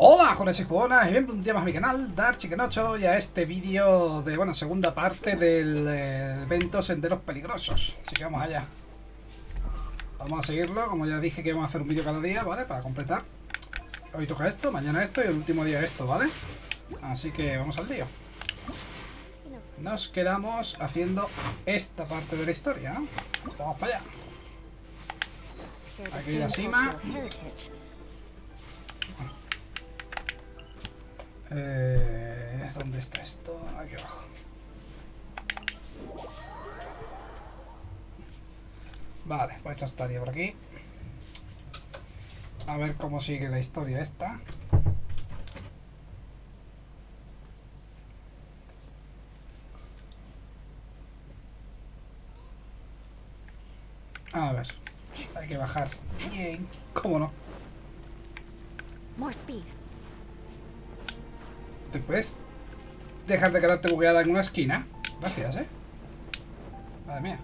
Hola, jóvenes y jugonas, y bienvenidos un día más a mi canal, Dar Chicken 8, y a este vídeo de, bueno, segunda parte del evento Senderos Peligrosos. Así que vamos allá. Vamos a seguirlo, como ya dije que vamos a hacer un vídeo cada día, ¿vale? Para completar. Hoy toca esto, mañana esto y el último día esto, ¿vale? Así que vamos al lío. Nos quedamos haciendo esta parte de la historia, ¿no? Vamos para allá. Aquí la cima. ¿Dónde está esto? Aquí abajo. Vale, pues esto estaría por aquí. A ver cómo sigue la historia esta. A ver, hay que bajar. Bien, ¿cómo no? More speed. ¿Te puedes dejar de quedarte bugueada en una esquina? Gracias, Madre mía.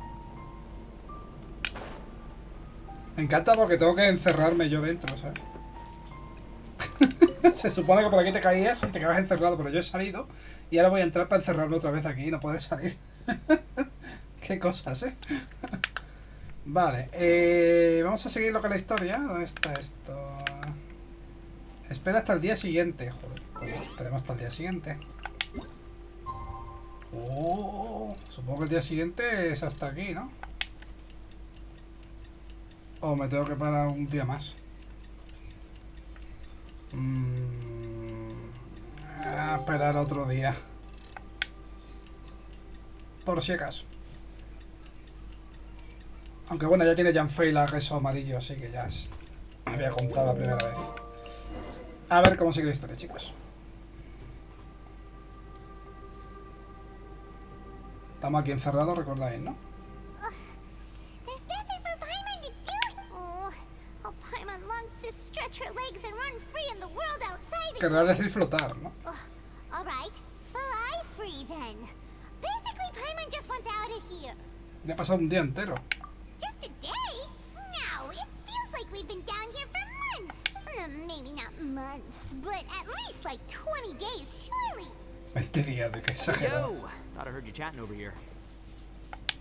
Me encanta porque tengo que encerrarme yo dentro, ¿sabes? Se supone que por aquí te caías y te quedas encerrado, pero yo he salido y ahora voy a entrar para encerrarme otra vez aquí y no poder salir. Qué cosas, Vale, vamos a seguir lo que es la historia. ¿Dónde está esto? Espera hasta el día siguiente. Joder, pues esperemos hasta el día siguiente. Supongo que el día siguiente es hasta aquí, ¿no? O me tengo que parar un día más. A esperar otro día. Por si acaso. Aunque bueno, ya tiene Janfei la queso amarillo, así que ya me había contado la primera vez. A ver cómo sigue la historia, chicos. Estamos aquí encerrados, recordáis, ¿no? Querrá decir flotar, ¿no? Ya ha pasado un día entero. Maybe not months, but at least like 20 days, surely. 20 días, de que exagerado. Yo, thought I heard you chatting over here.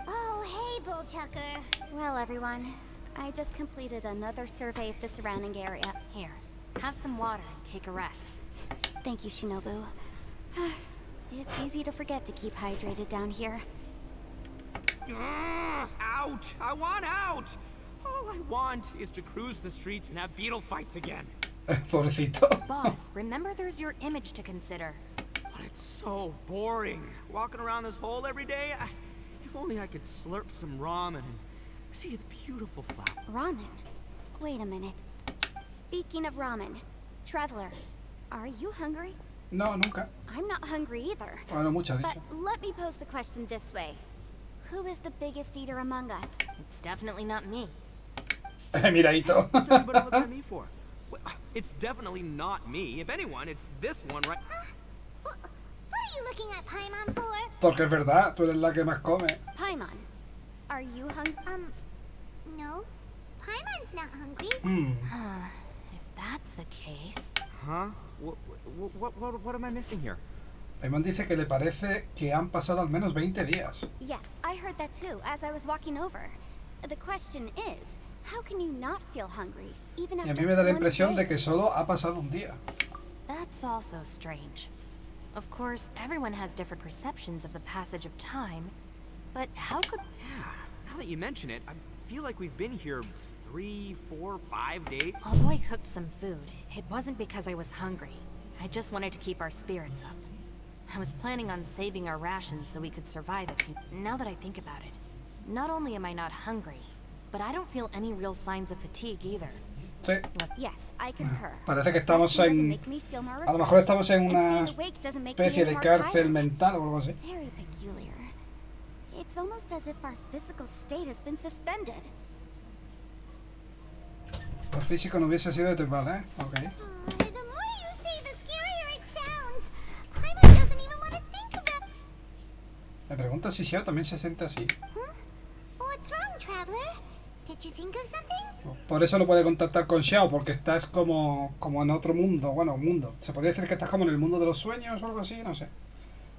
Oh, hey, Bullchucker. Well, everyone, I just completed another survey of the surrounding area. Here, have some water and take a rest. Thank you, Shinobu. It's easy to forget to keep hydrated down here. Out! I want out! All I want is to cruise the streets and have beetle fights again. Pobrecito. Boss, remember there's your image to consider. But it's so boring. Walking around this hole every day. If only I could slurp some ramen and see the beautiful flower. Ramen? Wait a minute. Speaking of ramen, Traveler, are you hungry? No, nunca. I'm not hungry either. Bueno, mucho But dicho. let me pose the question this way. Who is the biggest eater among us? It's definitely not me. Miradito. What's everybody looking at me for? Well, it's definitely not me. If anyone, it's this one right. What are you looking at Paimon for? Porque es verdad, tú eres la que más come. Paimon, are you hungry? No. Paimon's not hungry. If that's the case... Huh? What am I missing here? Paimon dice que le parece que han pasado al menos 20 días. Yes, I heard that too, as I was walking over. The question is, how can you not feel hungry, even Y after a mí me da la 20 impresión de days? que solo ha pasado un día. That's also strange. Of course, everyone has different perceptions of the passage of time, but how could... Yeah, now that you mention it, I feel like we've been here 3, 4, 5 days. Although I cooked some food, it wasn't because I was hungry. I just wanted to keep our spirits up. I was planning on saving our rations so we could survive a few... Now that I think about it, not only am I not hungry, but I don't feel any real signs of fatigue either. Sí. Yes, I concur. Parece que estamos Resting doesn't en... make me feel more A lo mejor refreshed, estamos en and una staying awake doesn't make me especie any de more cárcel tired. mental o algo así. Very peculiar. It's almost as if our physical state has been suspended. Lo físico no hubiese sido de vale, ok. The more you say, the scarier it sounds. Paimon doesn't even want to think about... Me pregunto si Xiao también se siente así. Huh? What's wrong, Traveler? Did you think of something? Por eso no puede contactar con Xiao, porque estás como en otro mundo. Bueno, mundo. Se podría decir que estás como en el mundo de los sueños o algo así, no sé.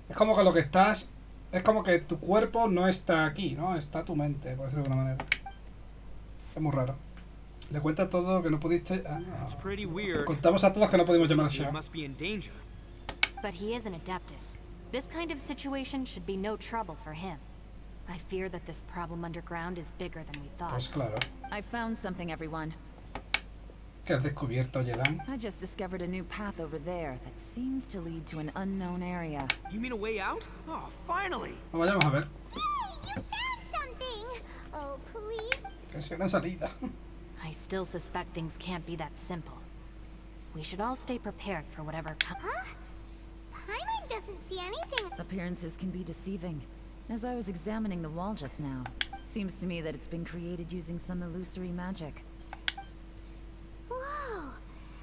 Es como que lo que estás... Es como que tu cuerpo no está aquí, ¿no? Está tu mente, por decirlo de alguna manera. Es muy raro. Le cuenta todo que no pudiste... Contamos a todos que no pudimos llamar a Xiao. But he is an Adeptus. This kind of situation should be no trouble for him. I fear that this problem underground is bigger than we thought. Pues claro. I found something, everyone. ¿Qué has descubierto, Yelan? I just discovered a new path over there that seems to lead to an unknown area. You mean a way out? Oh, finally! Vamos a ver. Hey, you found something! Oh, please. Que sea una salida. I still suspect things can't be that simple. We should all stay prepared for whatever comes. Huh? Paimon doesn't see anything. Appearances can be deceiving. As I was examining the wall just now, seems to me that it's been created using some illusory magic. Whoa!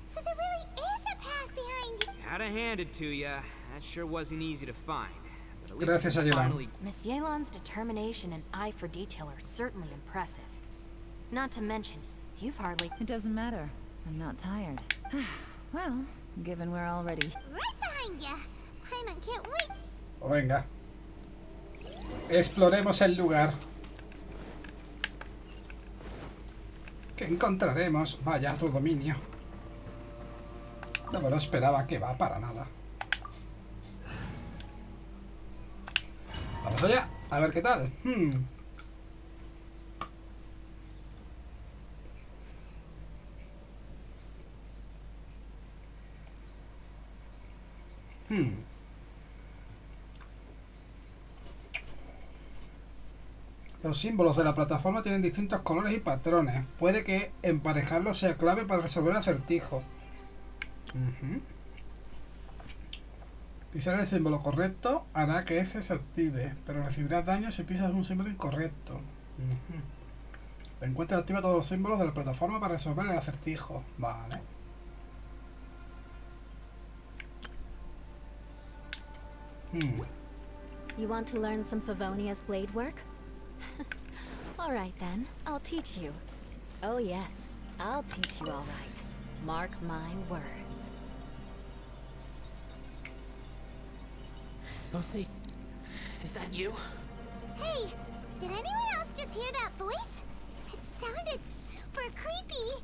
So there really is a path behind... Had to hand it to ya. That sure wasn't easy to find. But at least Gracias, we Yelan. finally... Miss Yelan's determination and eye for detail are certainly impressive. Not to mention, you've hardly... It doesn't matter. I'm not tired. Well, given we're already... Right behind ya! Paimon can't wait. Pues venga. Exploremos el lugar. Que encontraremos. Vaya, otro dominio. No me lo esperaba, que va para nada. Vamos allá, a ver qué tal. Los símbolos de la plataforma tienen distintos colores y patrones. Puede que emparejarlos sea clave para resolver el acertijo. Pisar el símbolo correcto hará que ese se active, pero recibirás daño si pisas un símbolo incorrecto. Encuentra y activa todos los símbolos de la plataforma para resolver el acertijo. Vale. You want to learn some Favonia's blade work? Alright then, I'll teach you. Oh yes, I'll teach you alright. Mark my words. Lucy, is that you? Hey, did anyone else just hear that voice? It sounded super creepy.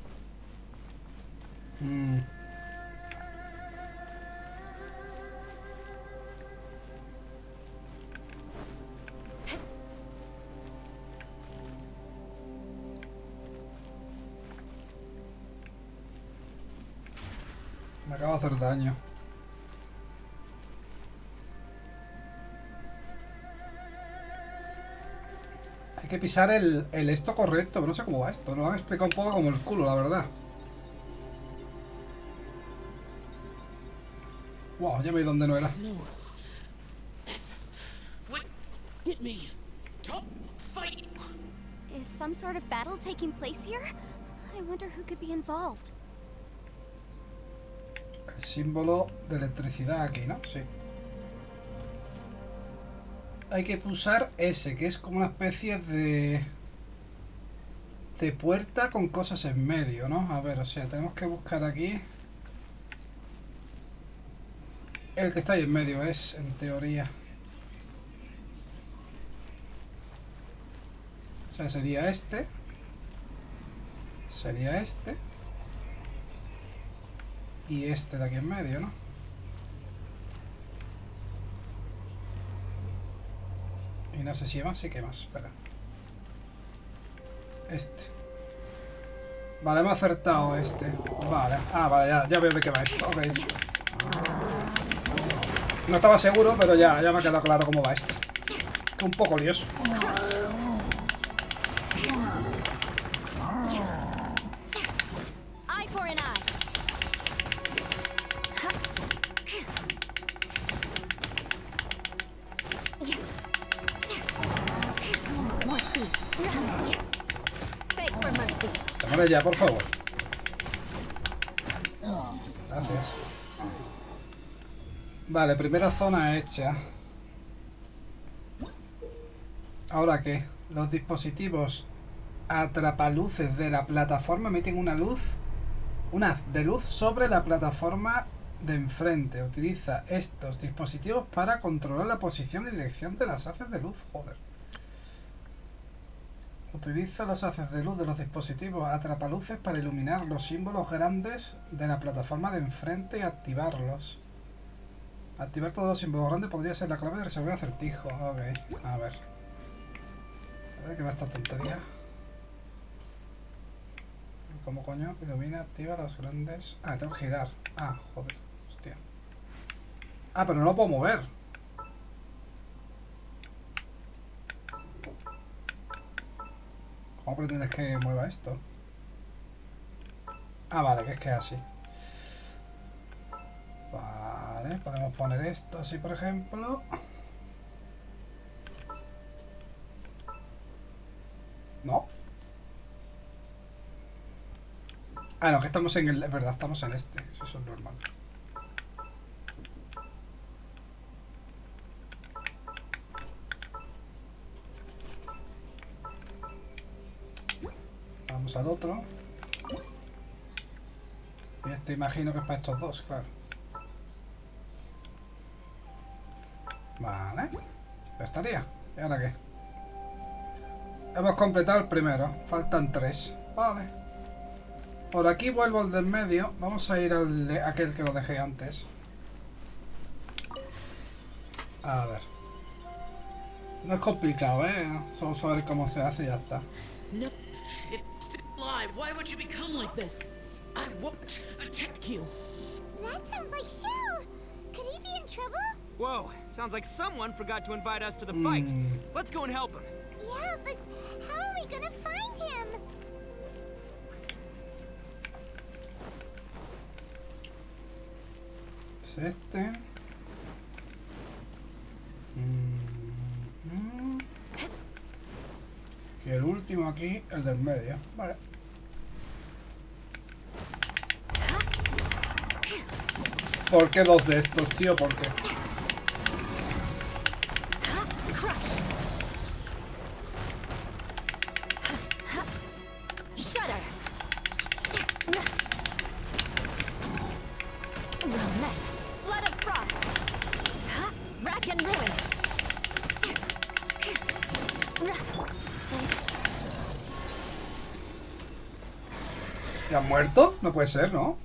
Me acabo de hacer daño. Hay que pisar el esto correcto, pero no sé cómo va esto. Nos lo han explicado un poco como el culo, la verdad. Wow, ya me vi donde no era. Get me. Top fight. Is some sort of battle taking place here? I wonder who could be involved. El símbolo de electricidad aquí, ¿no? Sí. Hay que pulsar S, que es como una especie de puerta con cosas en medio, ¿no? A ver, o sea, tenemos que buscar aquí. El que está ahí en medio es, en teoría. O sea, sería este. Sería este. Y este de aquí en medio, ¿no? Y no sé si hay más, sí que hay más, espera. Este. Vale, hemos acertado este. Vale, vale, ya veo de qué va esto, ok. No estaba seguro, pero ya me ha quedado claro cómo va esto. Que un poco lioso. Eye for an eye. More speed. Beg for mercy. Te mueres ya, por favor. Gracias. Vale, primera zona hecha. ¿Ahora qué? Los dispositivos atrapaluces de la plataforma emiten una haz de luz sobre la plataforma de enfrente. Utiliza estos dispositivos para controlar la posición y dirección de las haces de luz. Joder. Utiliza los haces de luz de los dispositivos atrapaluces para iluminar los símbolos grandes de la plataforma de enfrente y activarlos. Activar todos los símbolos grandes podría ser la clave de resolver acertijo. Ok, a ver. A ver qué va esta tontería. ¿Cómo coño? Ilumina, activa los grandes... Ah, tengo que girar. Ah, joder. Hostia. Ah, pero no lo puedo mover. ¿Cómo pretendes que mueva esto? Ah, vale, que es así. Vale, podemos poner esto así, por ejemplo. No. Ah, no, que estamos en el... Es verdad, estamos en este. Eso es normal. Vamos al otro. Y este imagino que es para estos dos, claro. Vale. Ya estaría. ¿Y ahora qué? Hemos completado el primero. Faltan 3. Vale. Por aquí vuelvo al del medio. Vamos a ir al de aquel que lo dejé antes. A ver. No es complicado, Solo saber cómo se hace y ya está. No, it's still alive. Why would you become like this? I won't attack you. That sounds like Shell. Could he be in trouble? Whoa, sounds like someone forgot to invite us to the fight. Let's go and help him. Yeah, but how are we gonna find him? Es este. Y el último aquí, el del medio. Vale. ¿Por qué 2 de estos, tío? ¿Por qué? ¿Ya han muerto? No puede ser, ¿no?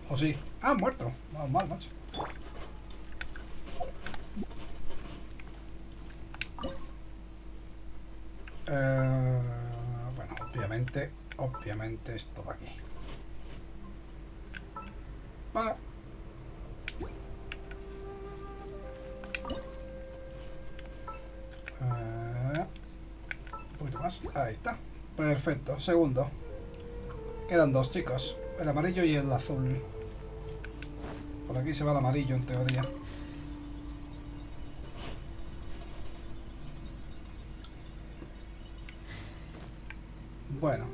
¿O sí? Ah, han muerto. Vamos mal, macho. Bueno, obviamente esto va aquí. Vale. Un poquito más. Ahí está. Perfecto. Segundo. Quedan 2, chicos. El amarillo y el azul. Por aquí se va el amarillo, en teoría. Bueno.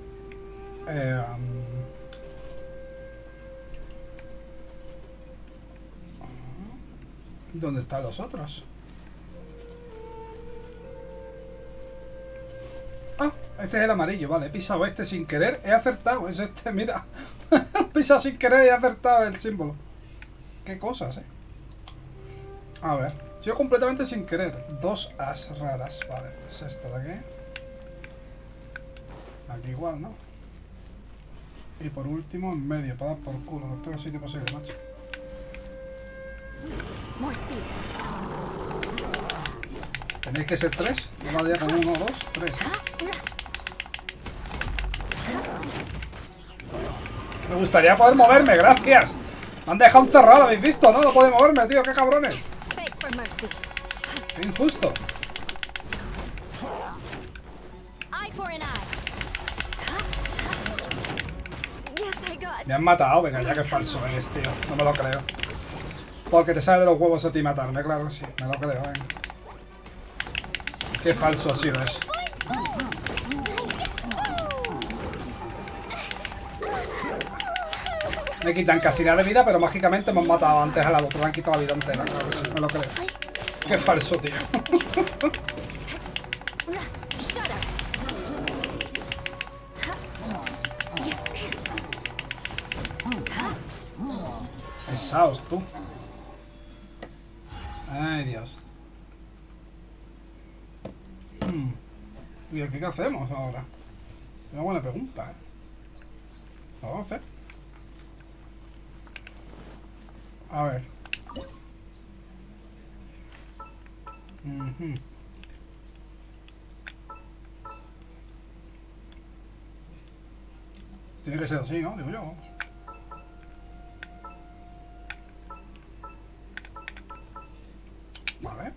¿Dónde están los otros? Ah, este es el amarillo, vale. He pisado este sin querer. He acertado, es este, mira. He pisado sin querer y he acertado el símbolo. Qué cosas, A ver. Sido completamente sin querer. 2 as raras. Vale, pues esto de aquí. Aquí igual, ¿no? Y por último, en medio, para dar por culo. En el peor sitio posible, macho. Tenéis que ser 3. No valdría con 1 o 2, 3. Me gustaría poder moverme, gracias. Me han dejado encerrado, ¿habéis visto? No, no puedo moverme, tío, qué cabrones. Qué injusto. Me han matado, venga, ya que falso eres, tío. No me lo creo. Porque te sale de los huevos a ti matarme, claro que sí. Me lo creo, venga. Qué falso ha sido eso. Me quitan casi nada de vida, pero mágicamente me han matado antes al otro. Me han quitado la vida entera, claro que sí, me lo creo. Qué falso, tío. Pesaos, tú. Ay, Dios. ¿Y aquí qué hacemos ahora? Una buena pregunta, ¿eh? ¿Lo vamos a hacer? A ver. Tiene que ser así, ¿no? Digo yo. Vale.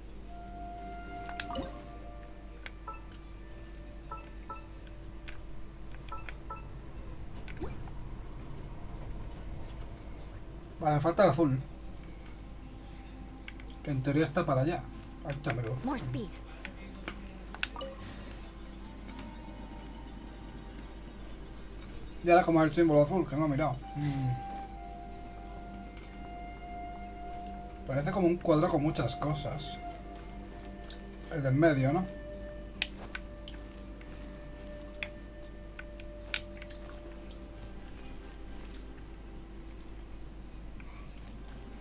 Vale, me falta el azul. Que en teoría está para allá. Ahí está, pero... More speed. Ya era como el símbolo azul, que no he mirado. Parece como un cuadro con muchas cosas. El del medio, ¿no?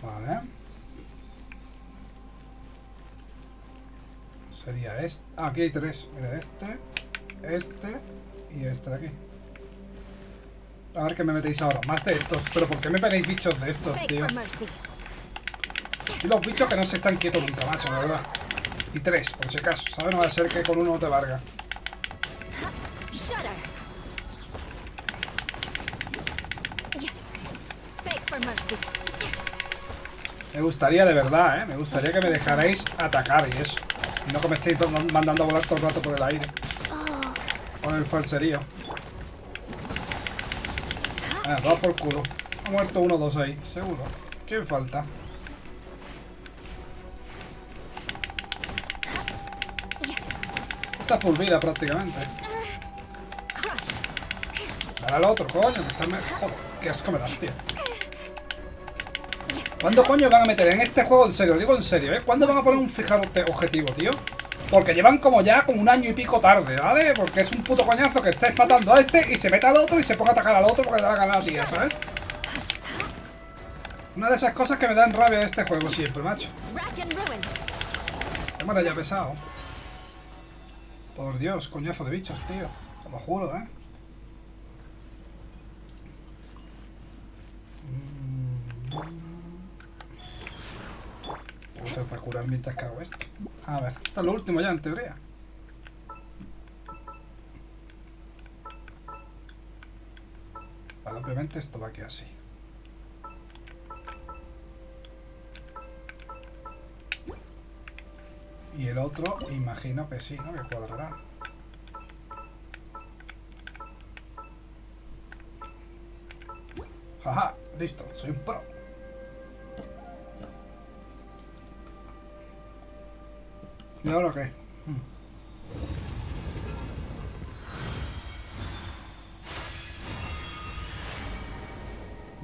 Vale. Sería este. Ah, aquí hay tres. Mira, este y este de aquí. A ver qué me metéis ahora. Más de estos. Pero ¿por qué me ponéis bichos de estos, Beg tío? for mercy. Y los bichos que no se están quietos nunca, macho, la verdad. Y tres, por si acaso. ¿Sabes? No va a ser que con uno no te valga. Shudder. Beg for mercy. Me gustaría de verdad, ¿eh? Me gustaría que me dejarais atacar y eso. Y no que me estéis mandando a volar todo el rato por el aire. Con el falserío. Va por culo. Ha muerto uno o dos ahí, seguro. ¿Quién falta? Está full vida prácticamente. Dale al otro, coño. Joder, qué asco me das, tío. ¿Cuándo coño van a meter en este juego? En serio, digo en serio, ¿eh? ¿Cuándo van a poner un fijar objetivo, tío? Porque llevan como un año y pico tarde, ¿vale? Porque es un puto coñazo que estés matando a este y se meta al otro y se ponga a atacar al otro porque te da la gana a la tía, ¿sabes? Una de esas cosas que me dan rabia de este juego siempre, macho. Cámara ya pesado. Por Dios, coñazo de bichos, tío. Te lo juro, ¿eh? Voy a hacer para curar mientras que hago esto. A ver, esto es lo último ya, en teoría. Vale, obviamente esto va aquí así. Y el otro, imagino que sí, ¿no? Que cuadrará. Jaja, listo, soy un pro. ¿Y ahora qué?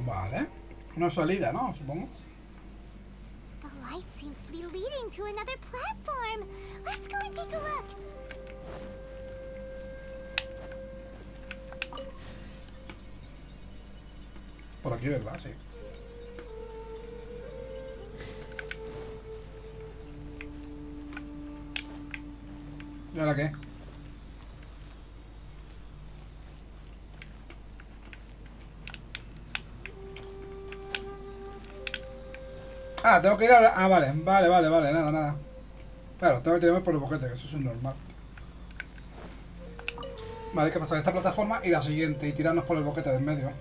Vale. Una salida, ¿no? Supongo. The light seems to be leading to another platform. Let's go and take a look. Por aquí, ¿verdad? Sí. ¿Y ahora qué? Ah, tengo que ir a... Ah, vale, nada. Claro, tengo que tirarme por el boquete, que eso es normal. Vale, hay que pasar esta plataforma y la siguiente y tirarnos por el boquete del medio.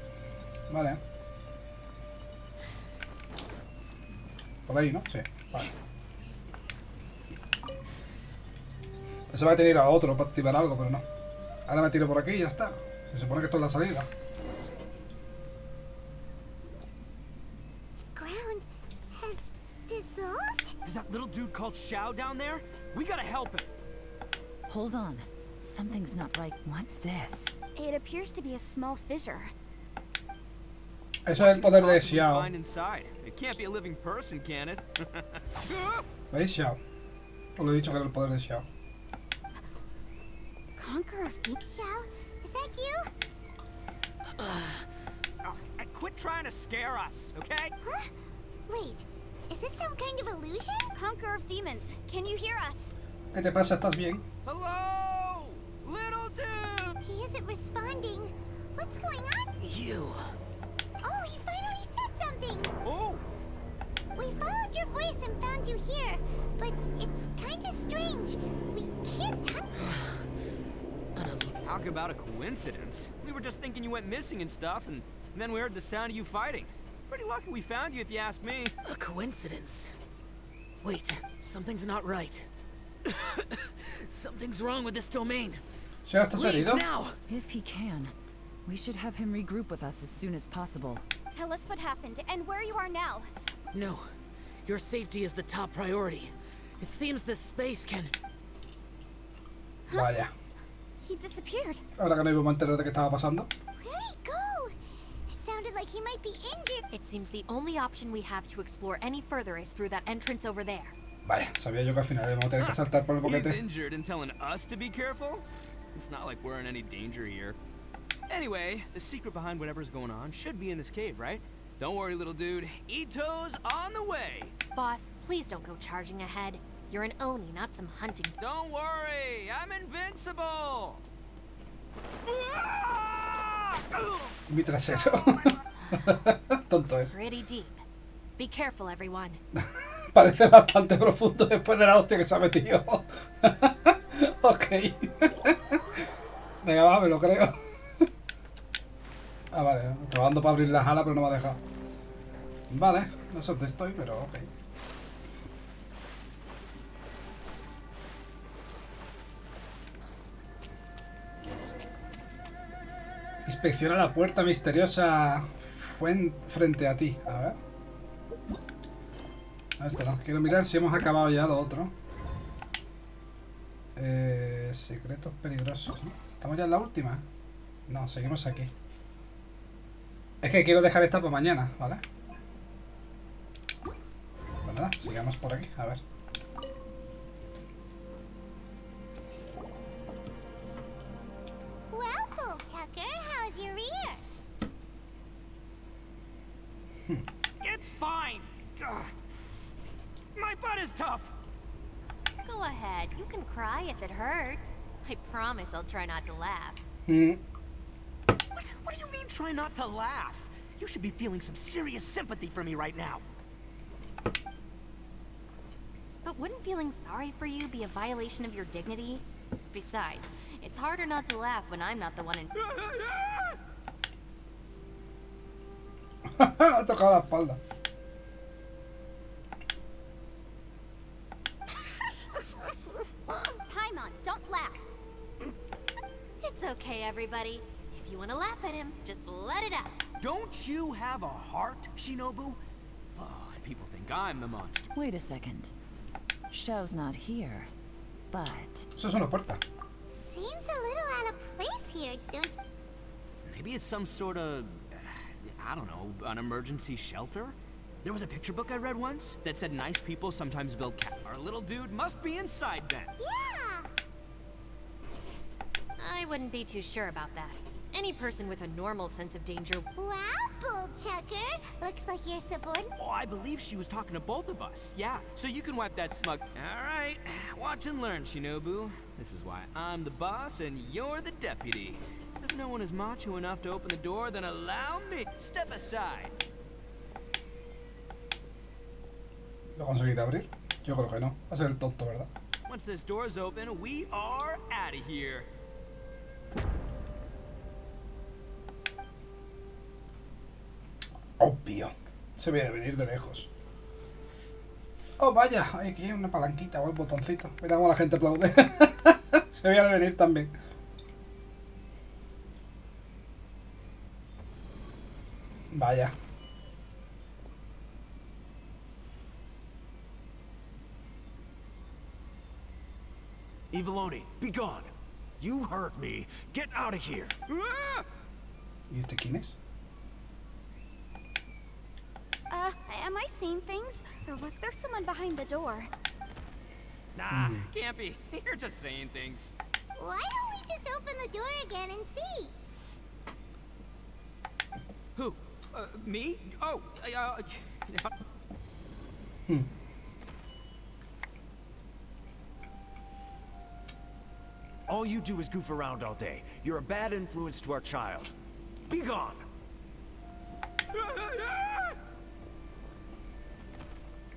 Vale. Por ahí, ¿no? Sí, vale. Pensaba que tenía que ir a otro para activar algo, pero no. Ahora me tiro por aquí y ya está. Se supone que esto es la salida. Ground has dissolved? Is that little dude called Xiao down there? We gotta help him. Hold on. Something's not right. What's this? It appears to be a small fissure. Eso es el poder de Possibly Xiao. find inside. It can't be a living person, can it? ¿Veis? Xiao. Os lo he dicho que era el poder de Xiao. Conqueror of Deep Xiao? Is that you? Oh, quit trying to scare us, okay? Huh? Wait, is this some kind of illusion? Conqueror of demons, can you hear us? ¿Qué te pasa? ¿Estás bien? Hello? Little dude! He isn't responding. What's going on? You. Oh, he finally said something! Oh! We followed your voice and found you here, but it's kind of strange. We can't touch. Talk about a coincidence. We were just thinking you went missing and stuff, and then we heard the sound of you fighting. Pretty lucky we found you, if you ask me. A coincidence. Wait, something's not right. Something's wrong with this domain. ¿Ya estás Leave herido? now! If he can, we should have him regroup with us as soon as possible. Tell us what happened and where you are now. No, your safety is the top priority. It seems this space can... Vaya. He disappeared. Ahora que no íbamos a enterar de qué estaba pasando. Where'd he go? It sounded like he might be injured. It seems the only option we have to explore any further is through that entrance over there. Vaya, sabía yo que al final íbamos a tener que saltar por el He's boquete. injured and telling us to be careful? It's not like we're in any danger here. Anyway, the secret behind whatever's going on should be in this cave, right? Don't worry, little dude. Ito's on the way. Boss, please don't go charging ahead. You're an Oni, not some hunting. Don't worry, I'm invincible. Mi trasero. Tonto es. Pretty deep. Be careful, everyone. Parece bastante profundo después de la hostia que se ha metido. Ok. Venga, va, me lo creo. Ah, vale, probando para abrir las alas, pero no me ha dejado. Vale, no sé dónde estoy, pero ok. Inspecciona la puerta misteriosa frente a ti. A ver. A esto no. Quiero mirar si hemos acabado ya lo otro. Secretos peligrosos, ¿no? ¿Estamos ya en la última? No, seguimos aquí. Es que quiero dejar esta para mañana, ¿vale? Pues nada, sigamos por aquí, a ver. Well, Bullchucker, how's your ear? It's fine. Ugh. My butt is tough. Go ahead, you can cry if it hurts. I promise I'll try not to laugh. What do you mean try not to laugh? You should be feeling some serious sympathy for me right now. But wouldn't feeling sorry for you be a violation of your dignity? Besides, it's harder not to laugh when I'm not the one in... Le ha tocado la espalda. Paimon, don't laugh. It's okay, everybody. If you want to laugh at him, just let it out. Don't you have a heart, Shinobu? Oh, and people think I'm the monster. Wait a second. Xiao's not here, but... Eso es una puerta. Seems a little out of place here, don't you? Maybe it's some sort of, I don't know, an emergency shelter? There was a picture book I read once that said nice people sometimes build Our little dude must be inside then. Yeah. I wouldn't be too sure about that. Any person with a normal sense of danger... Wow, Bullchucker. Looks like you're subordinate. Oh, I believe she was talking to both of us. Yeah, so you can wipe that smug... Alright, watch and learn, Shinobu. This is why I'm the boss and you're the deputy. If no one is macho enough to open the door, then allow me. Step aside. ¿Lo conseguí de abrir? Yo creo que no. Va a ser el tonto, ¿verdad? Once this door's open, we are out of here. Obvio. Se ve a venir de lejos. Oh, vaya. Hay aquí una palanquita o un botoncito. Mira cómo la gente aplaude. Se ve a venir también. Vaya. Eviloni, be gone. You hurt me. Get out of here. Ah! ¿Y este quién es? Am I seeing things? Or was there someone behind the door? Nah, can't be. You're just saying things. Why don't we just open the door again and see? Who? Me? Oh, All you do is goof around all day. You're a bad influence to our child. Be gone!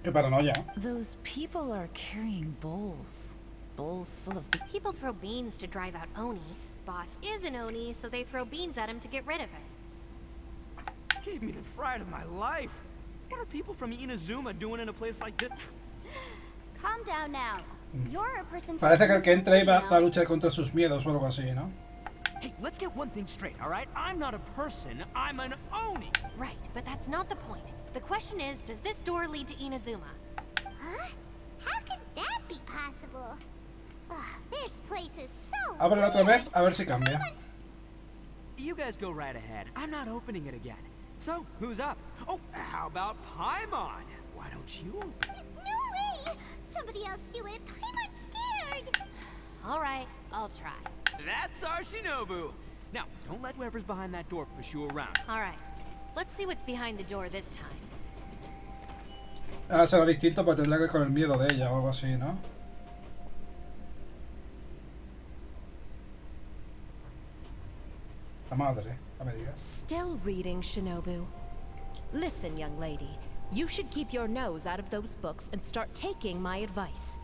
Qué paranoia. Those people are carrying bowls. Bowls full of... People throw beans to drive out Oni. Boss is an Oni, so they throw beans at him to get rid of it. gave me the fright of my life. What are people from Inazuma doing in a place like this? Calm down now. You're a person. Parece que el que entra ahí va a luchar contra sus miedos o algo así, ¿no? Hey, let's get one thing straight, all right? I'm not a person, I'm an Oni. Right, but that's not the point. The question is, does this door lead to Inazuma? Huh? How could that be possible? Ugh, this place is so Ábrela otra weird. vez, a ver si cambia. You guys go right ahead. I'm not opening it again. So, who's up? Oh, how about Paimon? Why don't you? No way! Somebody else do it. Paimon's scared. All right, I'll try. That's our Shinobu. Now, don't let whoever's behind that door push you around. All right, let's see what's behind the door this time. Ahora será distinto porque tendrá que ver con el miedo de ella o algo así, ¿no? La madre, no me digas. Still reading, Shinobu. Listen, young lady. You should keep your nose out of those books and start taking my advice.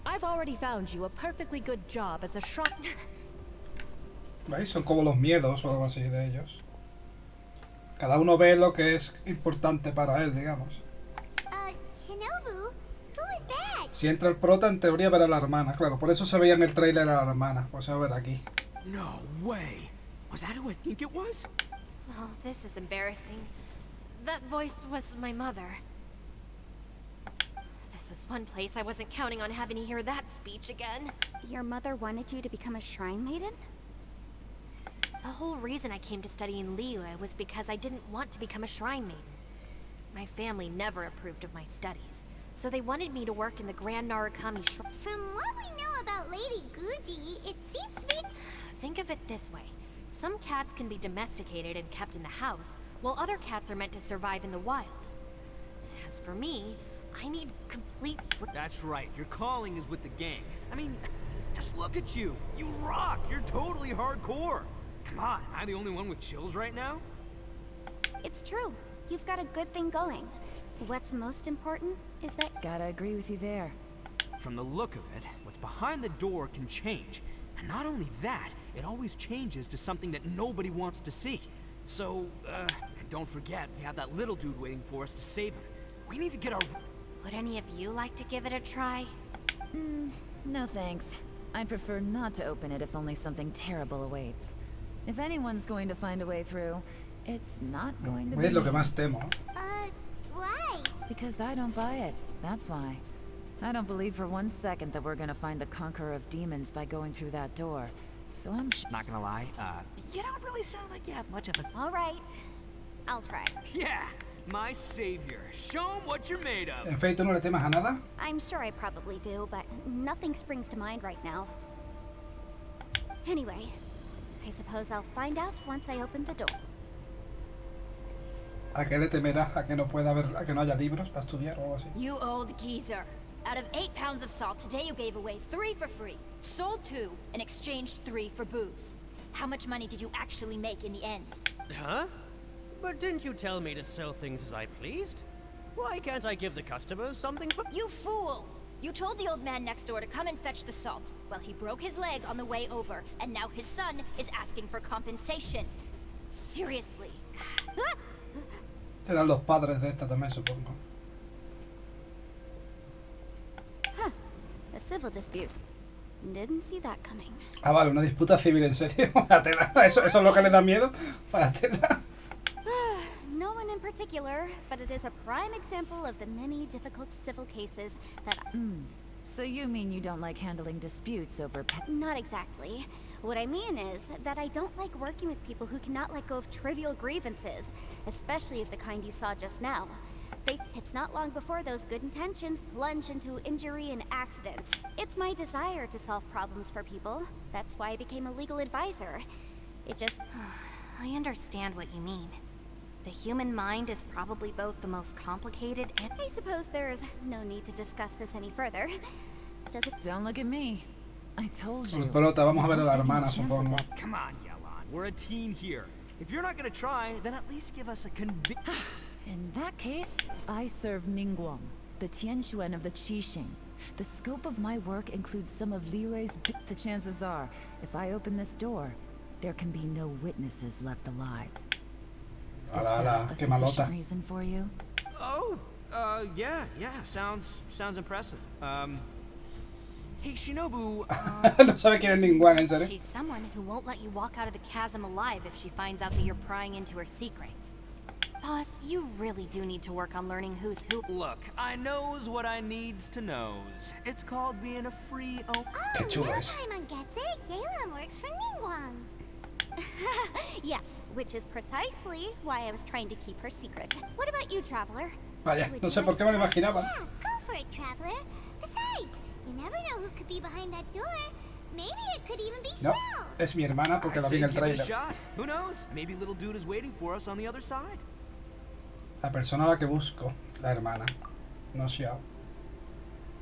I've already found you a perfectly good job as a shrine. ¿Veis? Son como los miedos o algo así de ellos. Cada uno ve lo que es importante para él, digamos. Shinobu? Who is that? Si entra el prota, en teoría verá a la hermana. Claro, por eso se veía en el trailer a la hermana. Pues se va a ver aquí. No way. Was that who I think it was? Oh, this is embarrassing. That voice was my mother. This is one place I wasn't counting on having to hear that speech again. Your mother wanted you to become a shrine maiden? The whole reason I came to study in Liyue was because I didn't want to become a shrine maiden. My family never approved of my studies, so they wanted me to work in the Grand Narukami Shrine. From what we know about Lady Guji, it seems to be... Think of it this way. Some cats can be domesticated and kept in the house, while other cats are meant to survive in the wild. As for me, I need complete... That's right, your calling is with the gang. I mean, just look at you. You rock, you're totally hardcore. Come on, am I the only one with chills right now? It's true. You've got a good thing going. What's most important is that... Gotta agree with you there. From the look of it, what's behind the door can change. And not only that, it always changes to something that nobody wants to see. So, and don't forget, we have that little dude waiting for us to save him. We need to get our... Would any of you like to give it a try? No thanks. I'd prefer not to open it if only something terrible awaits. If anyone's going to find a way through, it's not going to be Es lo que me. más temo. why? Because I don't buy it. That's why. I don't believe for one second that we're gonna find the conqueror of demons by going through that door. So I'm Not gonna lie, you don't really sound like you have much of a... All right. I'll try. Yeah, my savior. Show him what you're made of. En fin, ¿tú no le temas a nada? I'm sure I probably do, but nothing springs to mind right now. Anyway, I suppose I'll find out once I open the door. ¿A qué le temerás? ¿A que no pueda haber, a que no haya libros para estudiar o algo así? You old geezer. Out of 8 pounds of salt, today you gave away 3 for free, sold 2, and exchanged 3 for booze. How much money did you actually make in the end? Huh? But didn't you tell me to sell things as I pleased? Why can't I give the customers something for— You fool! You told the old man next door to come and fetch the salt. Well, he broke his leg on the way over, and now his son is asking for compensation. Seriously. Serán los padres de esta también, supongo. A civil dispute. Didn't see that coming. Ah, vale, una disputa civil, en serio. Páratela. ¿Eso es lo que le da miedo? Páratela. No one in particular, but it is a prime example of the many difficult civil cases that So you mean you don't like handling disputes over Not exactly. What I mean is that I don't like working with people who cannot let go of trivial grievances, especially of the kind you saw just now. It's not long before those good intentions plunge into injury and accidents. It's my desire to solve problems for people. That's why I became a legal advisor. It just... I understand what you mean. The human mind is probably both the most complicated and... I suppose there's no need to discuss this any further. Does it? Don't look at me. I told you. Pelota, vamos a ver a la I'm not hermana, taking a chance with supongo. that. Come on, Yelan. We're a team here. If you're not gonna try, then at least give us a In that case, I serve Ningguang, the Tianxuan of the Qixing. The scope of my work includes some of Liyue's. The chances are, if I open this door, there can be no witnesses left alive. Is Ala, ala, that a qué malota. sufficient reason for you? Oh, yeah, sounds impressive. Hey, Shinobu, No sabe quién es Ningguang, en serio. She's someone who won't let you walk out of the chasm alive if she finds out that you're prying into her secrets. Boss, you really do need to work on learning who's who. look, I knows what I needs to knows. It's called being a free Qué chulo now es. Paimon gets it. Yelan works for Ningguang. Yes, which is precisely why I was trying to keep her secret. What about you, Traveler? Vaya, Would no you sé por like qué me lo to try? imaginaba. Yeah, go for it, Traveler. Besides, you never know who could be behind that door. Maybe it could even be No, Shell. es mi hermana porque I la vi say en el give it a trailer. shot. Who knows? Maybe little dude is waiting for us on the other side. La persona a la que busco, la hermana, no Xiao.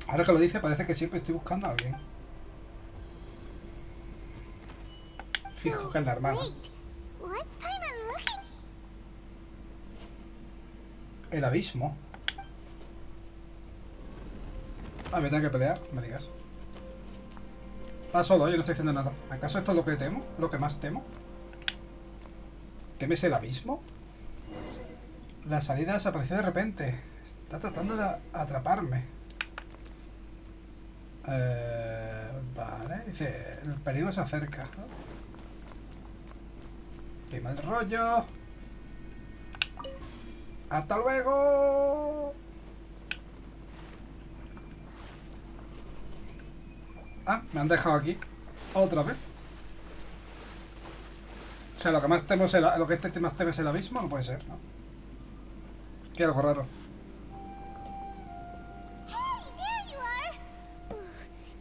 Ahora que lo dice, parece que siempre estoy buscando a alguien. Fijo que es la hermana. Wait, what's Paimon looking? El abismo. Ah, me tengo que pelear, no me digas. Va solo, yo no estoy haciendo nada. ¿Acaso esto es lo que temo? ¿Lo que más temo? ¿Temes el abismo? La salida desapareció de repente. Está tratando de atraparme. Vale, dice, el peligro se acerca. Qué mal rollo. ¡Hasta luego! Ah, me han dejado aquí. Otra vez. O sea, lo que más temo es lo que este más teme es el abismo, no puede ser, ¿no? Qué algo raro. Hey, there you are.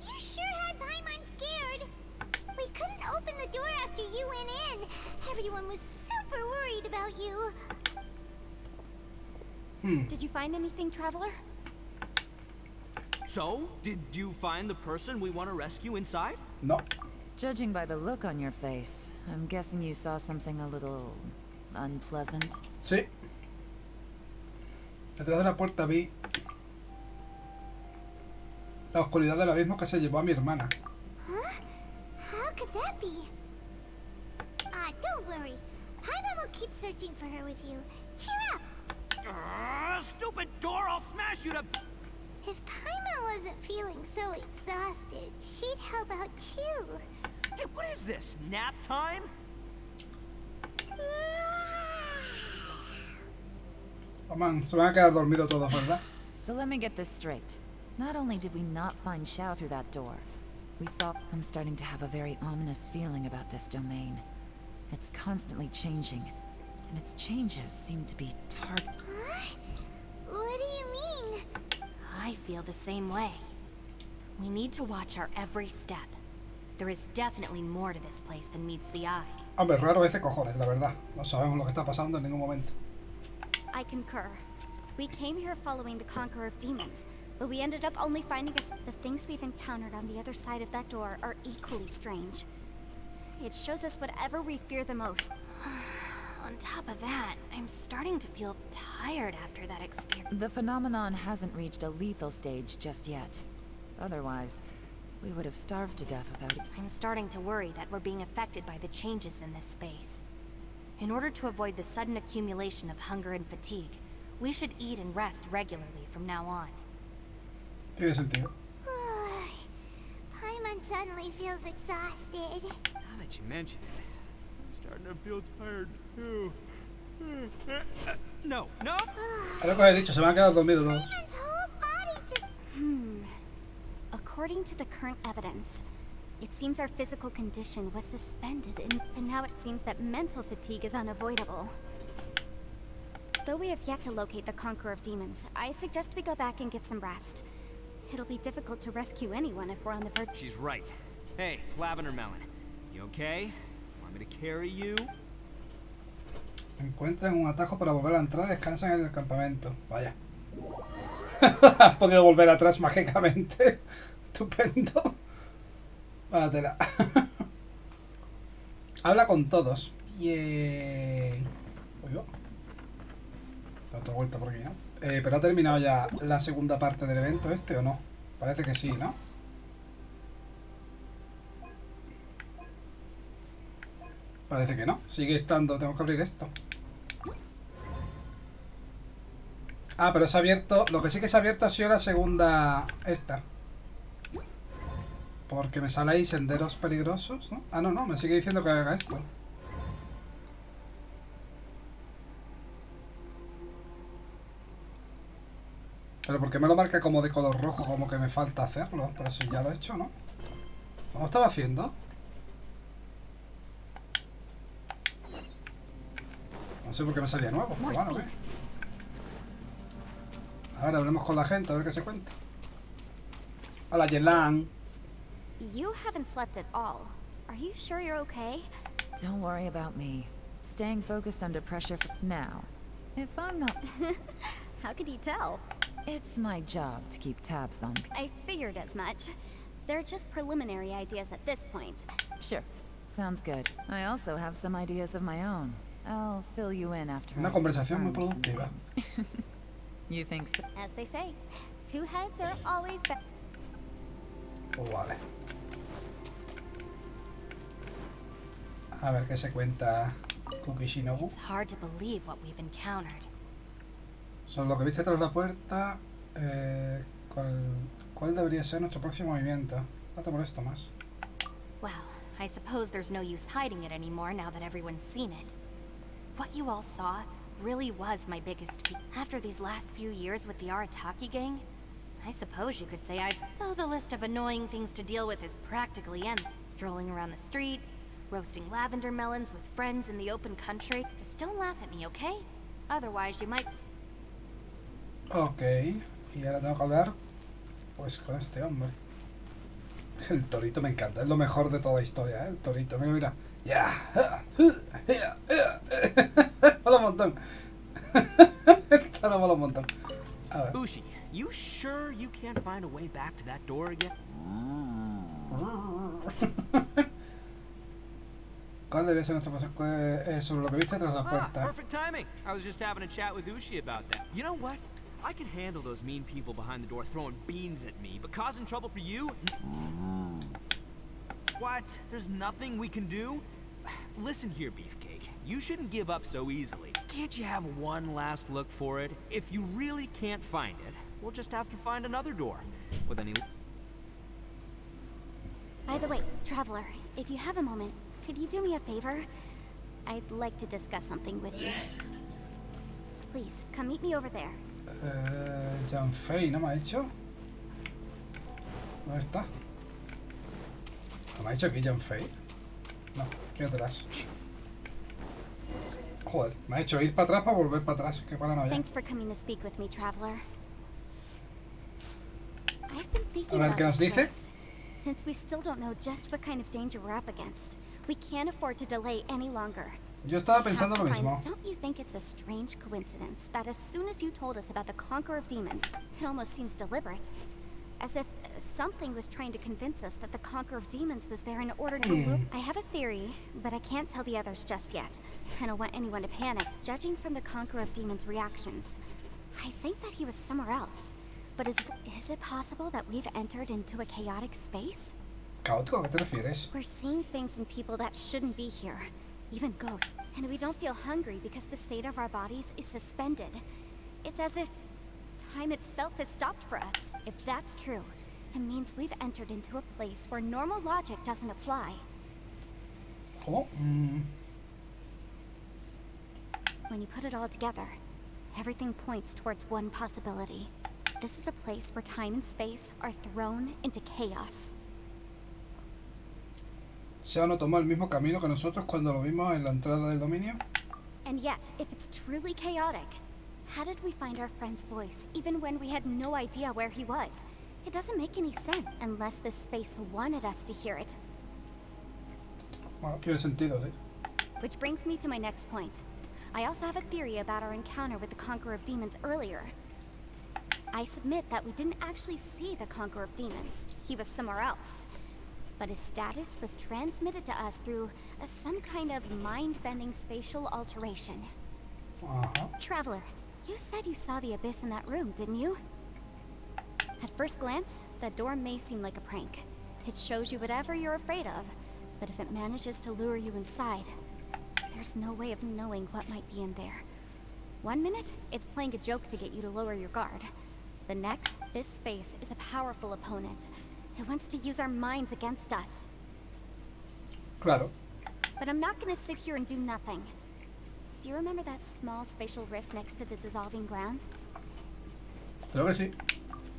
You sure had Paimon scared. We couldn't open the door after you went in. Everyone was super worried about you. Did you find anything, Traveler? So, did you find the person we want to rescue inside? No. Judging by the look on your face, I'm guessing you saw something a little unpleasant. Sí. Detrás de la puerta vi la oscuridad del abismo que se llevó a mi hermana. Huh? How could that be? Don't worry. Paimon will keep searching for her with you. Cheer up. Stupid door, I'll smash you to... If Paimon wasn't feeling so exhausted, she'd help out too. Hey, what is this, nap time? Oh man, se van a quedar dormidos todos, ¿verdad? So let me get this straight. Not only did we not find Xiao through that door, we saw... I'm starting to have a very ominous feeling about this domain. It's constantly changing, and its changes seem to be Huh? What do you mean? I feel the same way. We need to watch our every step. There is definitely more to this place than meets the eye. Hombre, raro ese cojones, la verdad. No sabemos lo que está pasando en ningún momento. I concur. We came here following the Conqueror of Demons, but we ended up only finding us. The things we've encountered on the other side of that door are equally strange. It shows us whatever we fear the most. On top of that, I'm starting to feel tired after that experience. The phenomenon hasn't reached a lethal stage just yet. Otherwise, we would have starved to death without it. I'm starting to worry that we're being affected by the changes in this space. In order to avoid the sudden accumulation of hunger and fatigue, we should eat and rest regularly from now on. Tiene sentido. Paimon suddenly feels exhausted. Now that you mention it, I'm starting to feel tired too. No. Es lo que os he dicho, se van a quedar dormidos todos. Paimon's whole body just... According to the current evidence, it seems our physical condition was suspended, and now it seems that mental fatigue is unavoidable. Though we have yet to locate the Conqueror of Demons, I suggest we go back and get some rest. It'll be difficult to rescue anyone if we're on the verge. She's right. Hey, Lavender Melon, you okay? Want me to carry you? Encuentran un atajo para volver a la entrada y descansan en el campamento. Vaya. Has podido volver atrás mágicamente. Estupendo. Vaya tela. Habla con todos. Bien. Uy, va. Da otra vuelta por aquí, ¿no? Pero ha terminado ya la segunda parte del evento este, ¿o no? Parece que sí, ¿no? Parece que no. Sigue estando. Tengo que abrir esto. Ah, pero se ha abierto. Lo que sí que se ha abierto ha sido la segunda. Esta. Porque me sale ahí senderos peligrosos, ¿no? Ah, no, no. Me sigue diciendo que haga esto. Pero ¿por qué me lo marca como de color rojo? Como que me falta hacerlo. Pero si ya lo he hecho, ¿no? ¿Cómo estaba haciendo? No sé por qué me salía nuevo. Pero bueno, Ahora hablemos con la gente, a ver qué se cuenta. Hola, Yelan. You haven't slept at all. Are you sure you're okay? Don't worry about me. Staying focused under pressure for now. If I'm not... How could you tell? It's my job to keep tabs on people. I figured as much. They're just preliminary ideas at this point. Sure. Sounds good. I also have some ideas of my own. I'll fill you in after. Una conversación muy productiva. You think so? As they say, two heads are always better. Oh, vale. A ver qué se cuenta Kuki Shinobu. It's hard to believe what we've encountered. Sobre lo que viste tras la puerta, ¿cuál debería ser nuestro próximo movimiento? No te molesto más. Well, I suppose there's no use hiding it anymore now that everyone's seen it. What you all saw really was my biggest feat. After these last few years with the Arataki gang, I suppose you could say though the list of annoying things to deal with is practically endless. Strolling around the streets, roasting lavender melons with friends in the open country. Just don't laugh at me, okay? Otherwise you might... Ok, y ahora tengo que hablar pues con este hombre. El torito me encanta, es lo mejor de toda la historia, ¿eh? El torito, mira, mira. Ya. Mola un montón. El toro mola un montón. A ver. Bushi, you sure you can't find a way back to that door again? ¿Cuál debería ser nuestro paso sobre lo que viste tras la puerta? Perfect timing. I was just having a chat with Ushi about that. You know what? I can handle those mean people behind the door throwing beans at me, but causing trouble for you? What? There's nothing we can do? Listen here, Beefcake. You shouldn't give up so easily. Can't you have one last look for it? If you really can't find it, we'll just have to find another door. With any... By the way, Traveler, if you have a moment, could you do me a favor? I'd like to discuss something with you. Please, come meet me over there. Janfei, ¿no me ha dicho? ¿Dónde está? ¿No me ha dicho aquí Janfei? No, aquí atrás. Joder, me ha hecho ir para atrás para volver para atrás. Qué paranoia. Thanks for coming to speak with me, Traveler. I've been thinking A ver, about ¿qué nos this dice? place. Since we still don't know just what kind of danger we're up against, we can't afford to delay any longer. Yo estaba pensando lo mismo. Don't you think it's a strange coincidence that as soon as you told us about the Conqueror of Demons, it almost seems deliberate? As if something was trying to convince us that the Conqueror of Demons was there in order to loop. I have a theory, but I can't tell the others just yet. I don't want anyone to panic. Judging from the Conqueror of Demons' reactions, I think that he was somewhere else. But is it possible that we've entered into a chaotic space? ¿Caótico? ¿A qué te refieres? We're seeing things in people that shouldn't be here. Even ghosts. And we don't feel hungry because the state of our bodies is suspended. It's as if time itself has stopped for us. If that's true, it means we've entered into a place where normal logic doesn't apply. ¿Cómo? When you put it all together, everything points towards one possibility. This is a place where time and space are thrown into chaos. ¿Xiao tomó el mismo camino que nosotros cuando lo vimos en la entrada del dominio? And yet, if it's truly chaotic, how did we find our friend's voice even when we had no idea where he was? It doesn't make any sense unless this space wanted us to hear it. Bueno, tiene sentido, sí. Which brings me to my next point. I also have a theory about our encounter with the Conqueror of Demons earlier. I submit that we didn't actually see the Conqueror of Demons. He was somewhere else. But his status was transmitted to us through some kind of mind-bending spatial alteration. Traveler, you said you saw the abyss in that room, didn't you? At first glance, that door may seem like a prank. It shows you whatever you're afraid of, but if it manages to lure you inside, there's no way of knowing what might be in there. One minute, it's playing a joke to get you to lower your guard. The next, this space is a powerful opponent. It wants to use our minds against us. Claro. But I'm not gonna sit here and do nothing. Do you remember that small spatial rift next to the dissolving ground? Creo que sí.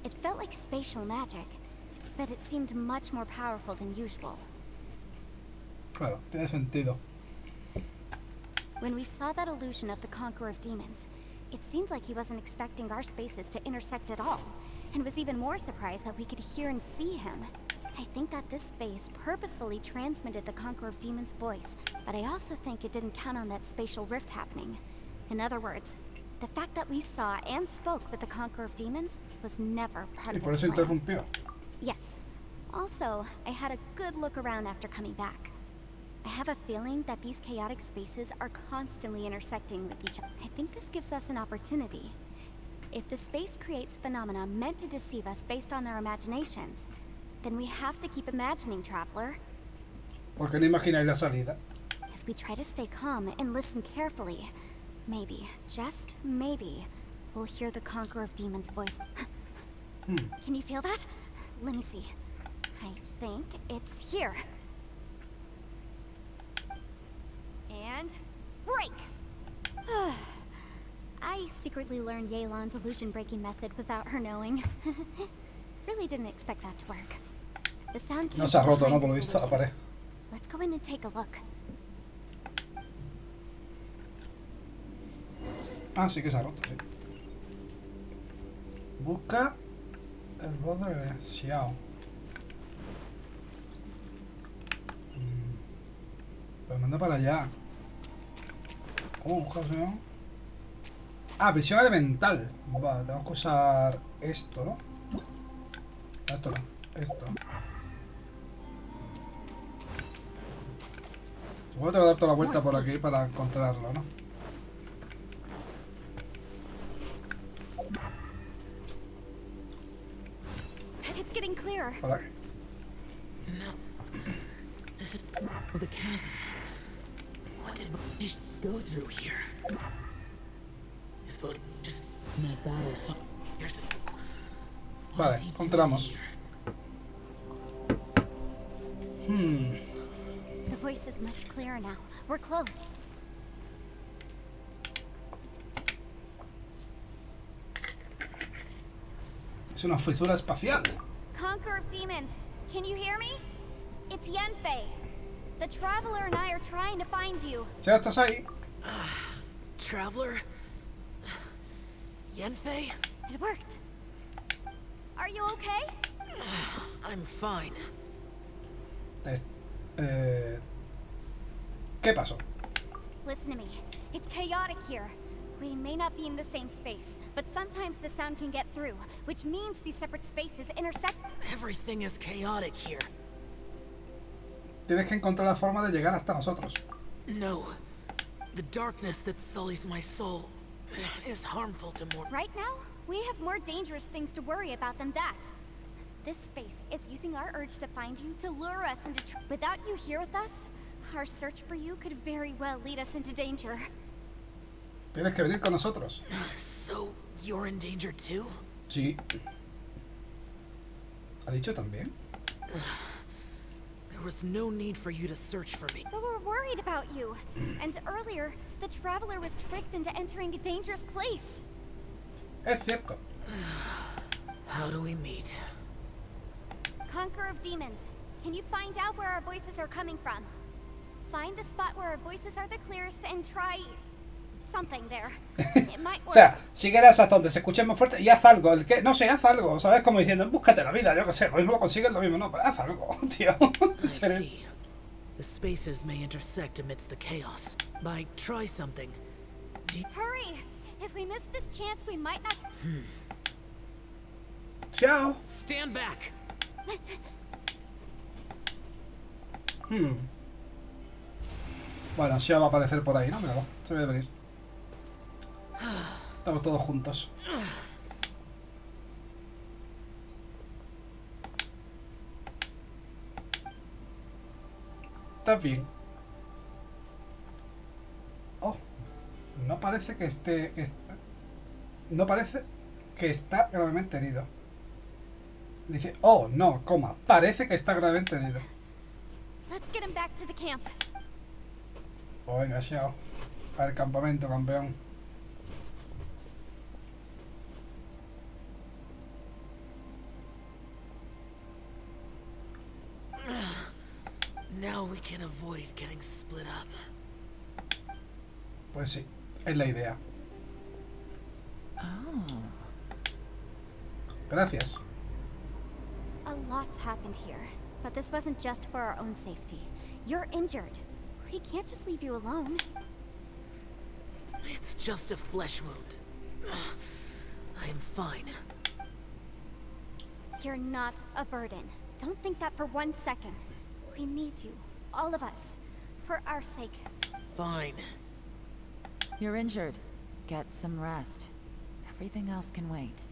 It felt like spatial magic, but it seemed much more powerful than usual. Claro, tiene sentido. When we saw that illusion of the Conqueror of Demons, it seemed like he wasn't expecting our spaces to intersect at all, and was even more surprised that we could hear and see him. I think that this space purposefully transmitted the Conqueror of Demons' voice, but I also think it didn't count on that spatial rift happening. In other words, the fact that we saw and spoke with the Conqueror of Demons was never part Y of por its eso plan. interrumpió. Yes. Also, I had a good look around after coming back. I have a feeling that these chaotic spaces are constantly intersecting with each other. I think this gives us an opportunity. If the space creates phenomena meant to deceive us based on our imaginations, then we have to keep imagining, Traveler. ¿Por qué no imagináis la salida? If we try to stay calm and listen carefully, maybe, just maybe, we'll hear the Conqueror of Demons' voice. Can you feel that? Let me see. I think it's here. And break! I secretly learned Yelan's illusion-breaking method without her knowing. Really didn't expect that to work. The sound came No se ha roto, from ¿no? behind Por lo this visto, la illusion. pared. Let's go in and take a look. Ah, sí que se ha roto, sí. Busca el borde de Xiao. Pues manda para allá. ¿Cómo buscar Xiao? Ah, prisión elemental. Vale, tenemos que usar esto, ¿no? Esto no, esto. Supongo que tengo que dar toda la vuelta por aquí para encontrarlo, ¿no? It's getting clearer. Por aquí. No. This is the chasm. What did Bonish go through here? If Bonish just in a battle years ago. What Vale, is he encontramos. doing here? The voice is much clearer now. We're close. Es una fisura espacial. Conqueror of Demons, can you hear me? It's Yenfei. The Traveler and I are trying to find you. ¿Sí estás ahí? Traveler? Yenfei? It worked. Are you okay? I'm fine. ¿Qué pasó? Listen to me. It's chaotic here. We may not be in the same space, but sometimes the sound can get through, which means these separate spaces intersect. Everything is chaotic here. Tienes que encontrar la forma de llegar hasta nosotros. No. The darkness that sullies my soul is harmful to more. Right now, we have more dangerous things to worry about than that. This space is using our urge to find you to lure us into without you here with us, our search for you could very well lead us into danger. Tienes que venir con nosotros. So, you're in danger too? Sí. ¿Ha dicho también? There was no need for you to search for me. But we're worried about you. And earlier, the Traveler was tricked into entering a dangerous place. Es cierto. How do we meet? Conqueror of Demons, can you find out where our voices are coming from? Find the spot where our voices are the clearest and try something there. It might work. O sea, si quieres hasta donde se escuche más fuerte y haz algo. El que, no sé, haz algo. ¿Sabes? Como diciendo, búscate la vida, yo qué sé. Lo mismo lo consigues, lo mismo no. Pero haz algo, tío. I see. The spaces may intersect amidst the chaos. By try something, Hurry! If we miss this chance, we might not. Chao. Stand back. Bueno, Xiao va a aparecer por ahí, ¿no? Míralo, se ve venir. Estamos todos juntos. ¿Estás bien? Oh, no parece que esté... No parece que está gravemente herido. Dice, oh, no, coma, parece que está gravemente herido. Let's get him back to the camp. Pues venga, Xiao. Al campamento, campeón. Now we can avoid getting split up. Pues sí, es la idea. Oh. Gracias. A lot's happened here, but this wasn't just for our own safety. You're injured. We can't just leave you alone. It's just a flesh wound. I am fine. You're not a burden. Don't think that for 1 second. We need you, all of us, for our sake. Fine. You're injured. Get some rest. Everything else can wait.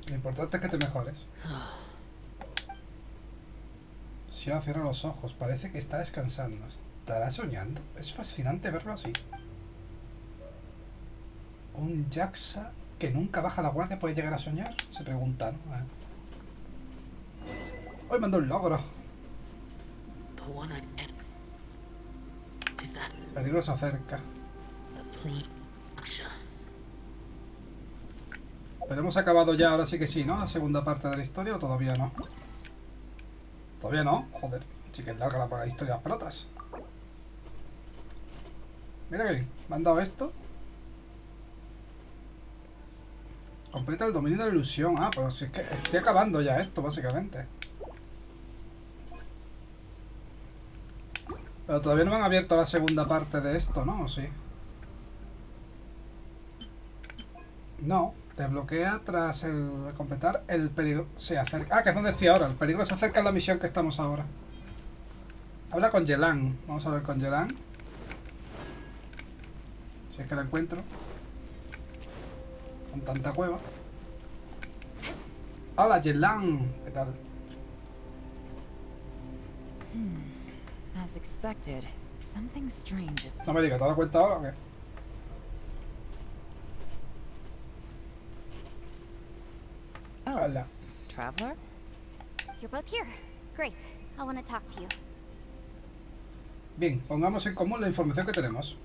Lo importante es que te mejores. Xiao cierra los ojos. Parece que está descansando. ¿Estará soñando? Es fascinante verlo así. ¿Un Jaxa que nunca baja la guardia puede llegar a soñar? Se pregunta, ¿no? Hoy mandó un logro. The one I am. Is that Peligros se acerca. the prime Aksha? Pero hemos acabado ya, ahora sí que sí, ¿no? La segunda parte de la historia, ¿o todavía no? Todavía no, joder. Sí que es larga la historia de las pelotas. Mira que bien, me han dado esto. Completa el dominio de la ilusión. Ah, pero si es que estoy acabando ya esto, básicamente. Pero todavía no me han abierto la segunda parte de esto, ¿no? ¿O sí? No. Desbloquea tras el completar el peligro. Se acerca. Ah, que es donde estoy ahora. El peligro se acerca en la misión que estamos ahora. Habla con Yelan. Vamos a hablar con Yelan. Si es que la encuentro. Con tanta cueva. Hola, Yelan. ¿Qué tal? As expected, something strange is... No me digas, ¿te has dado cuenta ahora o qué? Oh, Hola. traveler? You're both here. Great. I want to talk to you. Bien, pongamos en común la información que tenemos.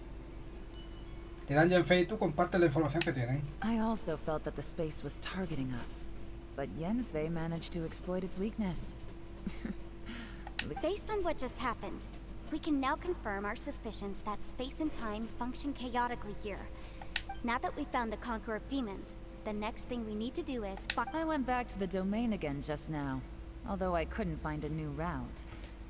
Yelan, Yenfei y tú comparten la información que tienen. I also felt that the space was targeting us, but Yenfei managed to exploit its weakness. Based on what just happened, we can now confirm our suspicions that space and time function chaotically here. Now that we've found the Conqueror of Demons, the next thing we need to do is I went back to the domain again just now, although I couldn't find a new route.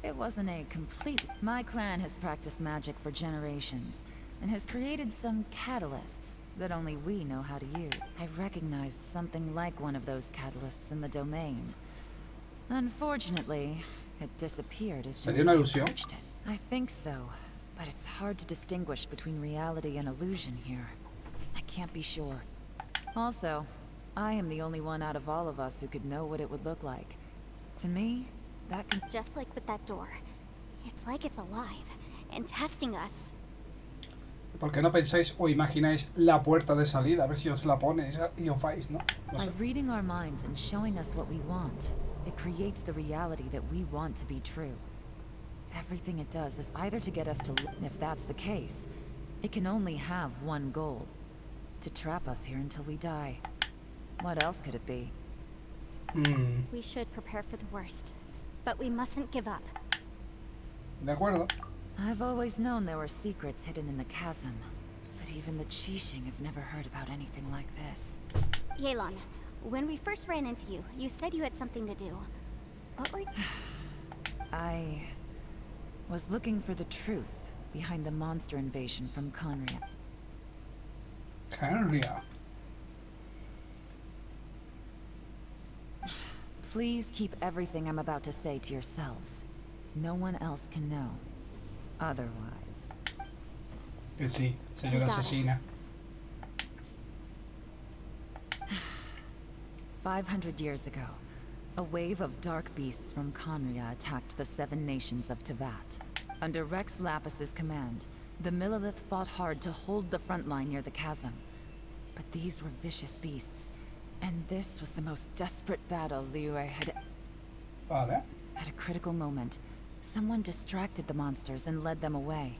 It wasn't a complete... My clan has practiced magic for generations, and has created some catalysts that only we know how to use. I recognized something like one of those catalysts in the domain. Unfortunately, it disappeared as soon ¿Sería as una I ilusión? approached it. I think so, but it's hard to distinguish between reality and illusion here. I can't be sure. Also, I am the only one out of all of us who could know what it would look like. To me, that can... just like with that door. It's like it's alive and testing us. ¿Por qué no pensáis o imagináis la puerta de salida? A ver si os la ponéis y os vais, ¿no? No By sé. reading our minds and showing us what we want, it creates the reality that we want to be true. Everything it does is either to get us to... If that's the case, it can only have one goal. To trap us here until we die. What else could it be? We should prepare for the worst, but we mustn't give up. De acuerdo. I've always known there were secrets hidden in the chasm, but even the Qixing have never heard about anything like this. Yelan, when we first ran into you, you said you had something to do. What were you... I was looking for the truth behind the monster invasion from Conria. Conria. Please keep everything I'm about to say to yourselves. No one else can know. Otherwise. Que sí, señora asesina. 500 years ago, a wave of dark beasts from Conria attacked the 7 nations of Tevat. Under Rex Lapis's command, the Millelith fought hard to hold the front line near the chasm. But these were vicious beasts, and this was the most desperate battle Liyue had... Vale. At a critical moment, someone distracted the monsters and led them away.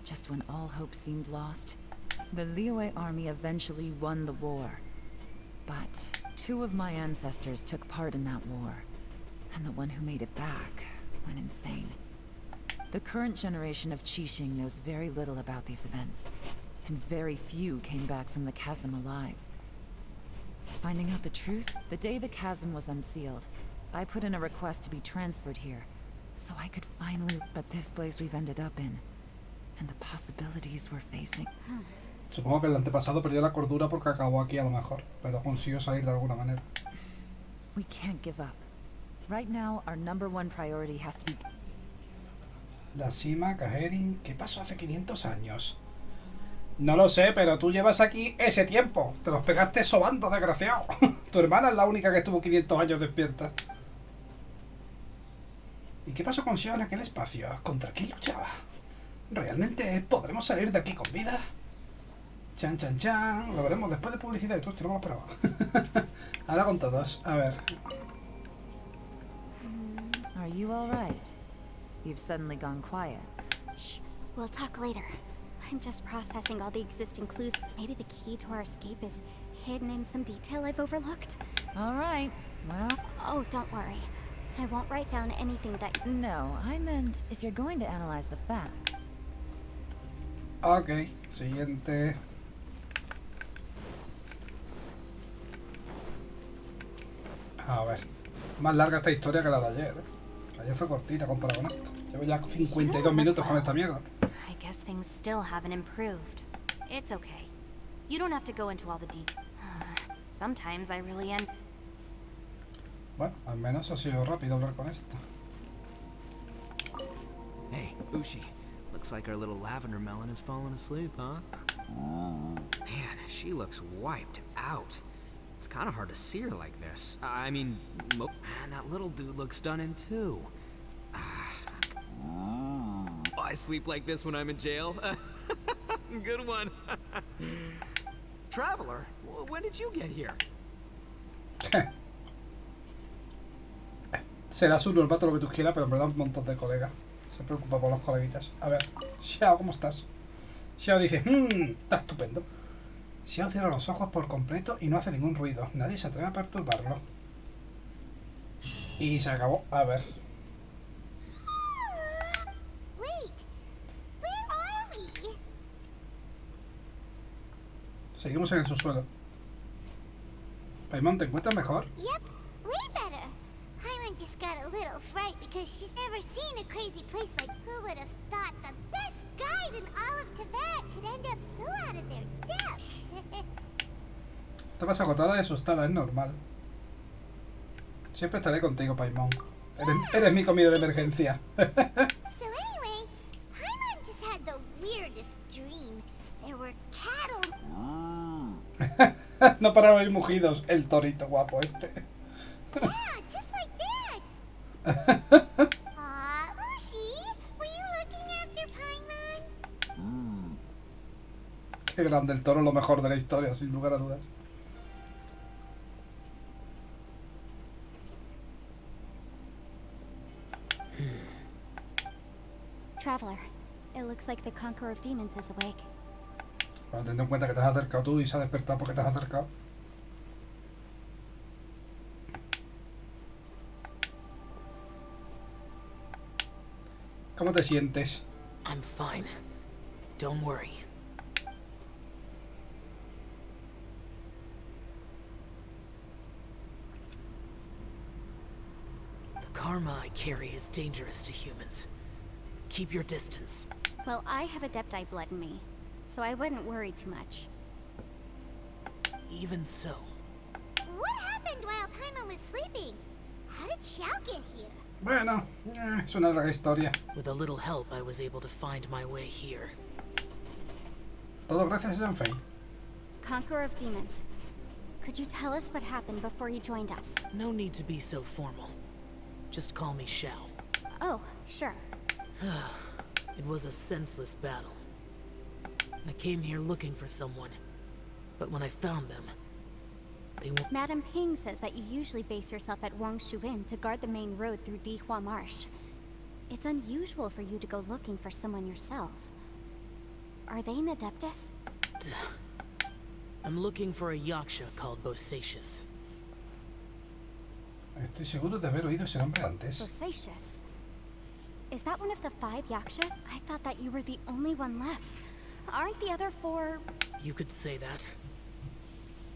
Just when all hope seemed lost, the Liyue army eventually won the war. But 2 of my ancestors took part in that war, and the one who made it back went insane. The current generation of Qixing knows very little about these events, and very few came back from the chasm alive. Finding out the truth, the day the chasm was unsealed, I put in a request to be transferred here, so I could finally... But this place we've ended up in, and the possibilities we're facing... Supongo que el antepasado perdió la cordura porque acabó aquí a lo mejor, pero consiguió salir de alguna manera. We can't give up. Right now, our #1 priority has to be... La cima, Cajerin... ¿Qué pasó hace 500 años? No lo sé, pero tú llevas aquí ese tiempo. Te los pegaste sobando, desgraciado. Tu hermana es la única que estuvo 500 años despierta. ¿Y qué pasó con Xiao en aquel espacio? ¿Contra quién luchaba? ¿Realmente podremos salir de aquí con vida? Chan, chan, chan. Lo veremos después de publicidad y tú, no me lo esperaba. Ahora con todos. A ver. Are you all right? You've suddenly gone quiet. Shh, we'll talk later. I'm just processing all the existing clues. Maybe the key to our escape is hidden in some detail I've overlooked. All right, well... Oh, don't worry. I won't write down anything that... No, I meant if you're going to analyze the fact. Ok, siguiente. A ver. Más larga esta historia que la de ayer, Ayer fue cortita comparado con esto. Llevo ya 52 minutos con esta mierda. I guess things still haven't improved. It's okay. You don't have to go into all the details. Sometimes I really am. Bueno, al menos ha sido rápido hablar con esto. Hey, Ushi. Looks like our little lavender melon has fallen asleep, huh? Man, she looks wiped out. It's kind of hard to see her like this. I mean, man, that little dude looks stunning too. I sleep like this when I'm in jail. Good one. Traveler, when did you get here? Será su normal todo lo que tú quieras, pero me da un montón de colegas. Se preocupa por los coleguitas. A ver, Xiao, ¿cómo estás? Xiao dice, está estupendo. Xiao cierra los ojos por completo y no hace ningún ruido. Nadie se atreve a perturbarlo. Y se acabó. A ver. Seguimos en el subsuelo. Paimon, ¿te encuentras mejor? Yep, way better. Paimon just got a little fright because she's never seen a crazy place like who would have thought the best guide in all of Tibet could end up so out of their depth. Estabas agotada y asustada, es normal. Siempre estaré contigo, Paimon. Eres mi comida de emergencia. So anyway, Paimon just had the weirdest dream. There were cattle. No para oír mugidos, el torito guapo este. Yeah, just like that. Ushi, were you looking after Paimon? Qué grande, el toro, lo mejor de la historia, sin lugar a dudas. Traveler, it looks like the Conqueror of Demons is awake. Bueno, teniendo en cuenta que te has acercado tú y se ha despertado porque te has acercado. ¿Cómo te sientes? I'm fine. Don't worry. The karma I carry is dangerous to humans. Keep your distance. Well, I have Adepti blood in me, so I wouldn't worry too much. Even so. What happened while Paimon was sleeping? How did Xiao get here? Bueno, es una larga historia. With a little help, I was able to find my way here. Todo gracias a Shanfei. Conqueror of Demons. Could you tell us what happened before you joined us? No need to be so formal. Just call me Xiao. Oh, sure. It was a senseless battle. I came here looking for someone, but when I found them, they were— Madam Ping says that you usually base yourself at Wangshuin to guard the main road through Dihua Marsh. It's unusual for you to go looking for someone yourself. Are they an Adeptus? I'm looking for a Yaksha called Bosacius. Estoy seguro de haber oído ese nombre antes. Bosacius? Is that one of the 5 Yaksha? I thought that you were the only one left. Aren't the other 4... You could say that.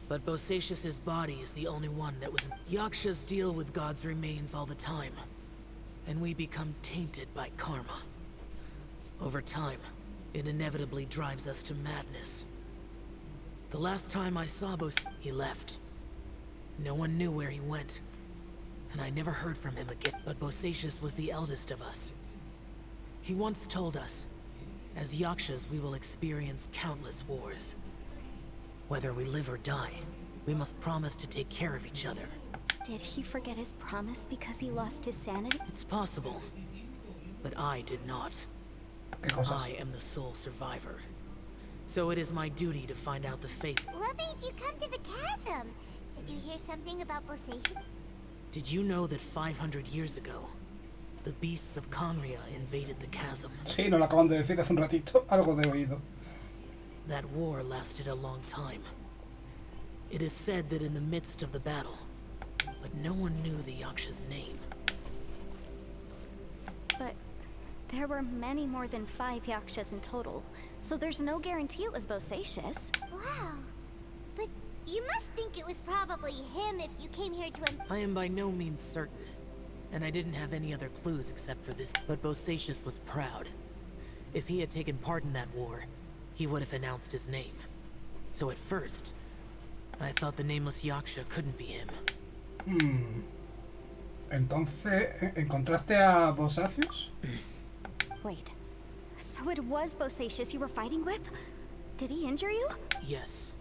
But Bosacius's body is the only one that was— Yakshas deal with God's remains all the time, and we become tainted by karma. Over time, it inevitably drives us to madness. The last time I saw he left. No one knew where he went, and I never heard from him again. But Bosacius was the eldest of us. He once told us, as Yakshas we will experience countless wars. Whether we live or die, we must promise to take care of each other. Did he forget his promise because he lost his sanity? It's possible, but I did not. ¿Qué cosas? I am the sole survivor. So it is my duty to find out the fate. What made you come to the chasm? Did you hear something about Bosacius? Did you know that 500 years ago, the beasts of Conria invaded the chasm? Sí, nos lo acaban de decir hace un ratito. Algo de oído. That war lasted a long time. It is said that in the midst of the battle, but no one knew the Yaksha's name. But there were many more than 5 Yakshas in total, so there's no guarantee it was Bosacius. Wow. But you must think it was probably him if you came here to him. I am by no means certain, and I didn't have any other clues except for this. But Bosacius was proud. If he had taken part in that war, he would have announced his name. So at first, I thought the nameless Yaksha couldn't be him. Entonces, ¿encontraste a Bosacius? Wait, so it was Bosacius you were fighting with? Did he injure you? Yes.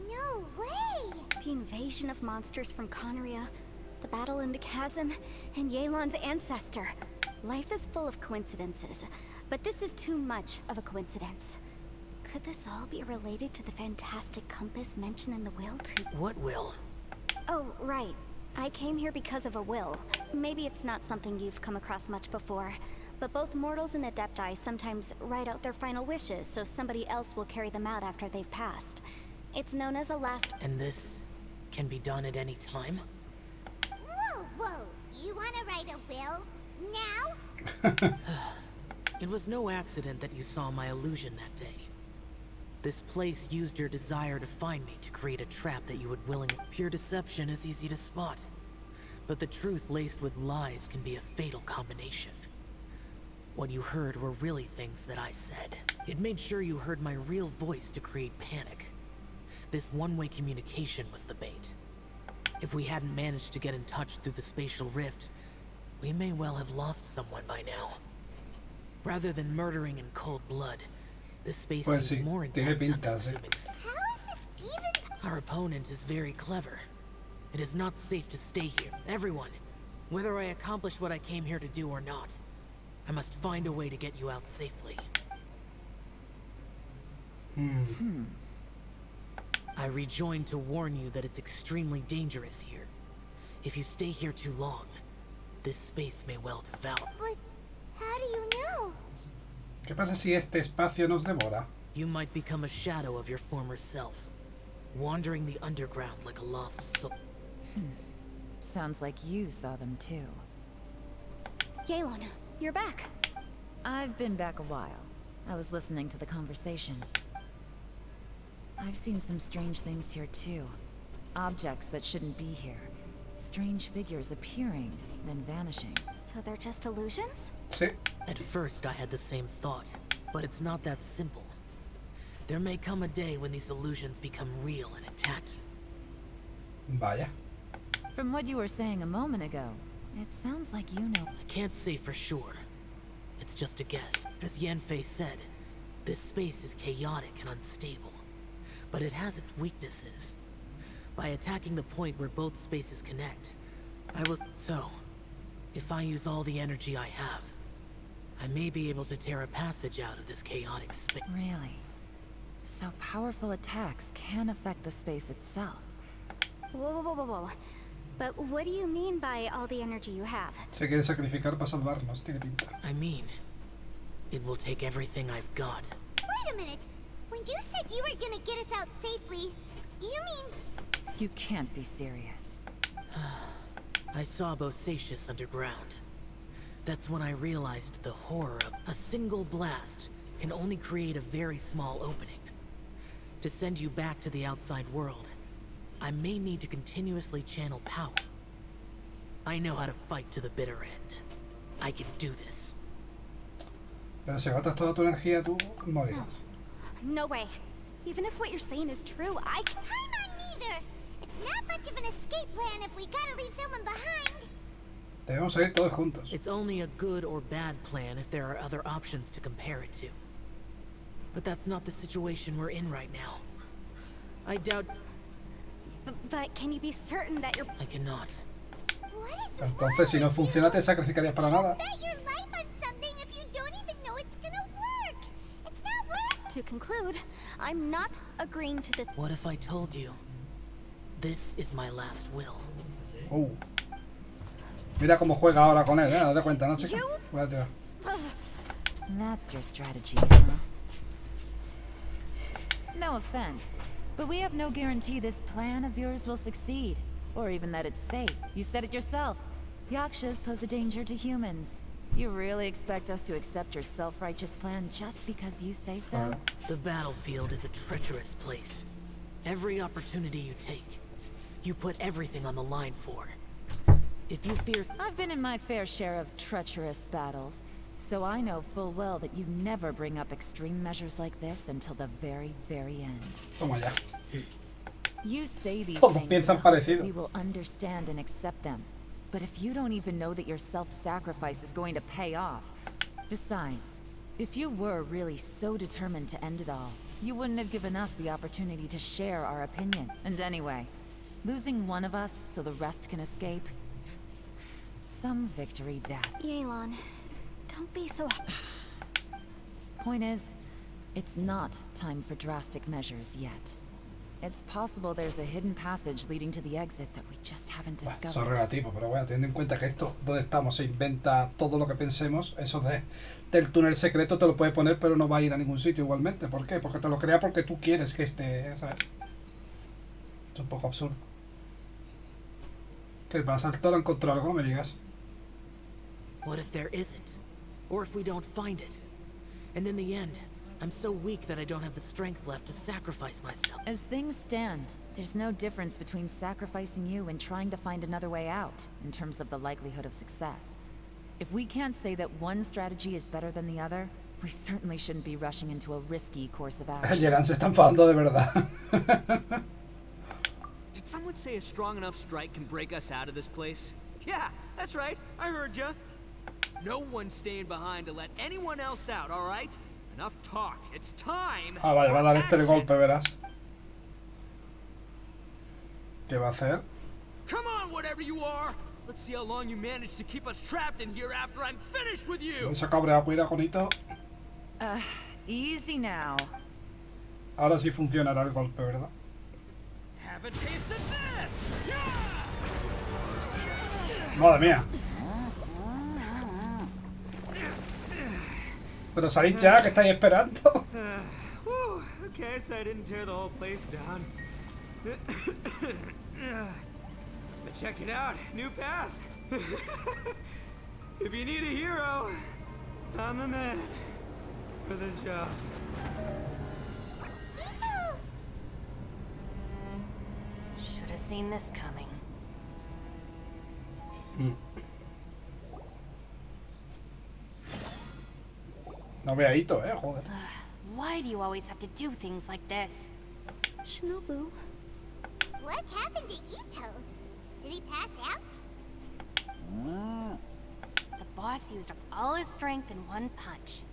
No way! The invasion of monsters from Conria, the battle in the chasm, and Yelan's ancestor. Life is full of coincidences, but this is too much of a coincidence. Could this all be related to the fantastic compass mentioned in the will too? What will? Oh, right. I came here because of a will. Maybe it's not something you've come across much before, but both mortals and Adepti sometimes write out their final wishes so somebody else will carry them out after they've passed. It's known as a last— And this can be done at any time? Whoa, whoa! You wanna write a will? Now? It was no accident that you saw my illusion that day. This place used your desire to find me to create a trap that you would willingly— Pure deception is easy to spot, but the truth laced with lies can be a fatal combination. What you heard were really things that I said. It made sure you heard my real voice to create panic. This one-way communication was the bait. If we hadn't managed to get in touch through the spatial rift, we may well have lost someone by now. Rather than murdering in cold blood, this space Pues seems sí, more tiene intact pinta, sí. unassuming. How is this even— Our opponent is very clever. It is not safe to stay here. Everyone, whether I accomplish what I came here to do or not, I must find a way to get you out safely. I rejoined to warn you that it's extremely dangerous here. If you stay here too long, this space may well devour. But how do you know? ¿Qué pasa si este espacio nos devora? You might become a shadow of your former self, wandering the underground like a lost soul. Sounds like you saw them too. Yelan, you're back. I've been back a while. I was listening to the conversation. I've seen some strange things here too. Objects that shouldn't be here. Strange figures appearing, then vanishing. So they're just illusions? Sí. At first, I had the same thought. But it's not that simple. There may come a day when these illusions become real and attack you. Vaya. From what you were saying a moment ago, it sounds like you know. I can't say for sure. It's just a guess. As Yanfei said, this space is chaotic and unstable. But it has its weaknesses. By attacking the point where both spaces connect, I will... So, if I use all the energy I have, I may be able to tear a passage out of this chaotic space. Really? So powerful attacks can affect the space itself. Whoa. But what do you mean by all the energy you have? Se quiere sacrificar para salvarnos, tiene pinta. I mean, it will take everything I've got. Wait a minute. When you said you were gonna get us out safely, you mean... You can't be serious. I saw Bosacius underground. That's when I realized the horror of a single blast can only create a very small opening. To send you back to the outside world, I may need to continuously channel power. I know how to fight to the bitter end. I can do this. Pero si agotas toda tu energía, tú morirás. No way. Even if what you're saying is true, I'm on neither. It's not much of an escape plan if we gotta leave someone behind. Debemos ir todos juntos. It's only a good or bad plan if there are other options to compare it to. But that's not the situation we're in right now. I doubt... But can you be certain that you're... I cannot. What is Entonces, si no funciona, te sacrificarías para nada. bet your life on something if you don't even know it's gonna work. It's not work. To conclude, I'm not agreeing to this. What if I told you this is my last will? Mira cómo juega ahora con él, date cuenta, ¿no, chica? Vaya. That's your strategy, huh? No offense, but we have no guarantee this plan of yours will succeed, or even that it's safe. You said it yourself. Yakshas pose a danger to humans. You really expect us to accept your self-righteous plan just because you say so? The battlefield is a treacherous place. Every opportunity you take, you put everything on the line for. If you fear... I've been in my fair share of treacherous battles, so I know full well that you never bring up extreme measures like this until the very, very end. Toma ya. You say these Todos things, piensan parecido. we will understand and accept them. But if you don't even know that your self-sacrifice is going to pay off... Besides, if you were really so determined to end it all, you wouldn't have given us the opportunity to share our opinion. And anyway, losing one of us so the rest can escape... Some victory that. Yelan, don't be so... Point is, it's not time for drastic measures yet. It's possible there's a hidden passage leading to the exit that we just haven't Eso es discovered. relativo, pero bueno, teniendo en cuenta que esto, donde estamos, se inventa todo lo que pensemos, eso del túnel secreto te lo puede poner, pero no va a ir a ningún sitio igualmente. ¿Por qué? Porque te lo crea porque tú quieres que esté, ¿sabes? Es un poco absurdo. ¿Qué pasa? ¿Todo lo encontró algo? No me digas. What if there isn't? Or if we don't find it? And in the end, I'm so weak that I don't have the strength left to sacrifice myself. As things stand, there's no difference between sacrificing you and trying to find another way out, in terms of the likelihood of success. If we can't say that one strategy is better than the other, we certainly shouldn't be rushing into a risky course of action. Yelan se está enfadando de verdad. Did someone say a strong enough strike can break us out of this place? Yeah, that's right. I heard ya. No one's staying behind to let anyone else out, all right? Enough talk. It's time. Ah, vale, va a dar este el for golpe, verás. ¿Qué va a hacer? Come on, whatever you are. Let's see how long you manage to keep us trapped in here after I'm finished with you. Se ha cabreado, cuidado con esto. Easy now. Ahora sí funcionará el golpe, ¿verdad? Have a taste of this. Madre mía. Pero salid ya, que estáis esperando. Okay, so I didn't tear the whole place down. But check it out, new path. If you need a hero, I'm the man for the job. Should have seen this coming. No vea Ito, joder. Why do you always have to do things like this? Shinobu. What happened to Ito? Did he pass out? The boss used up all his strength in one punch.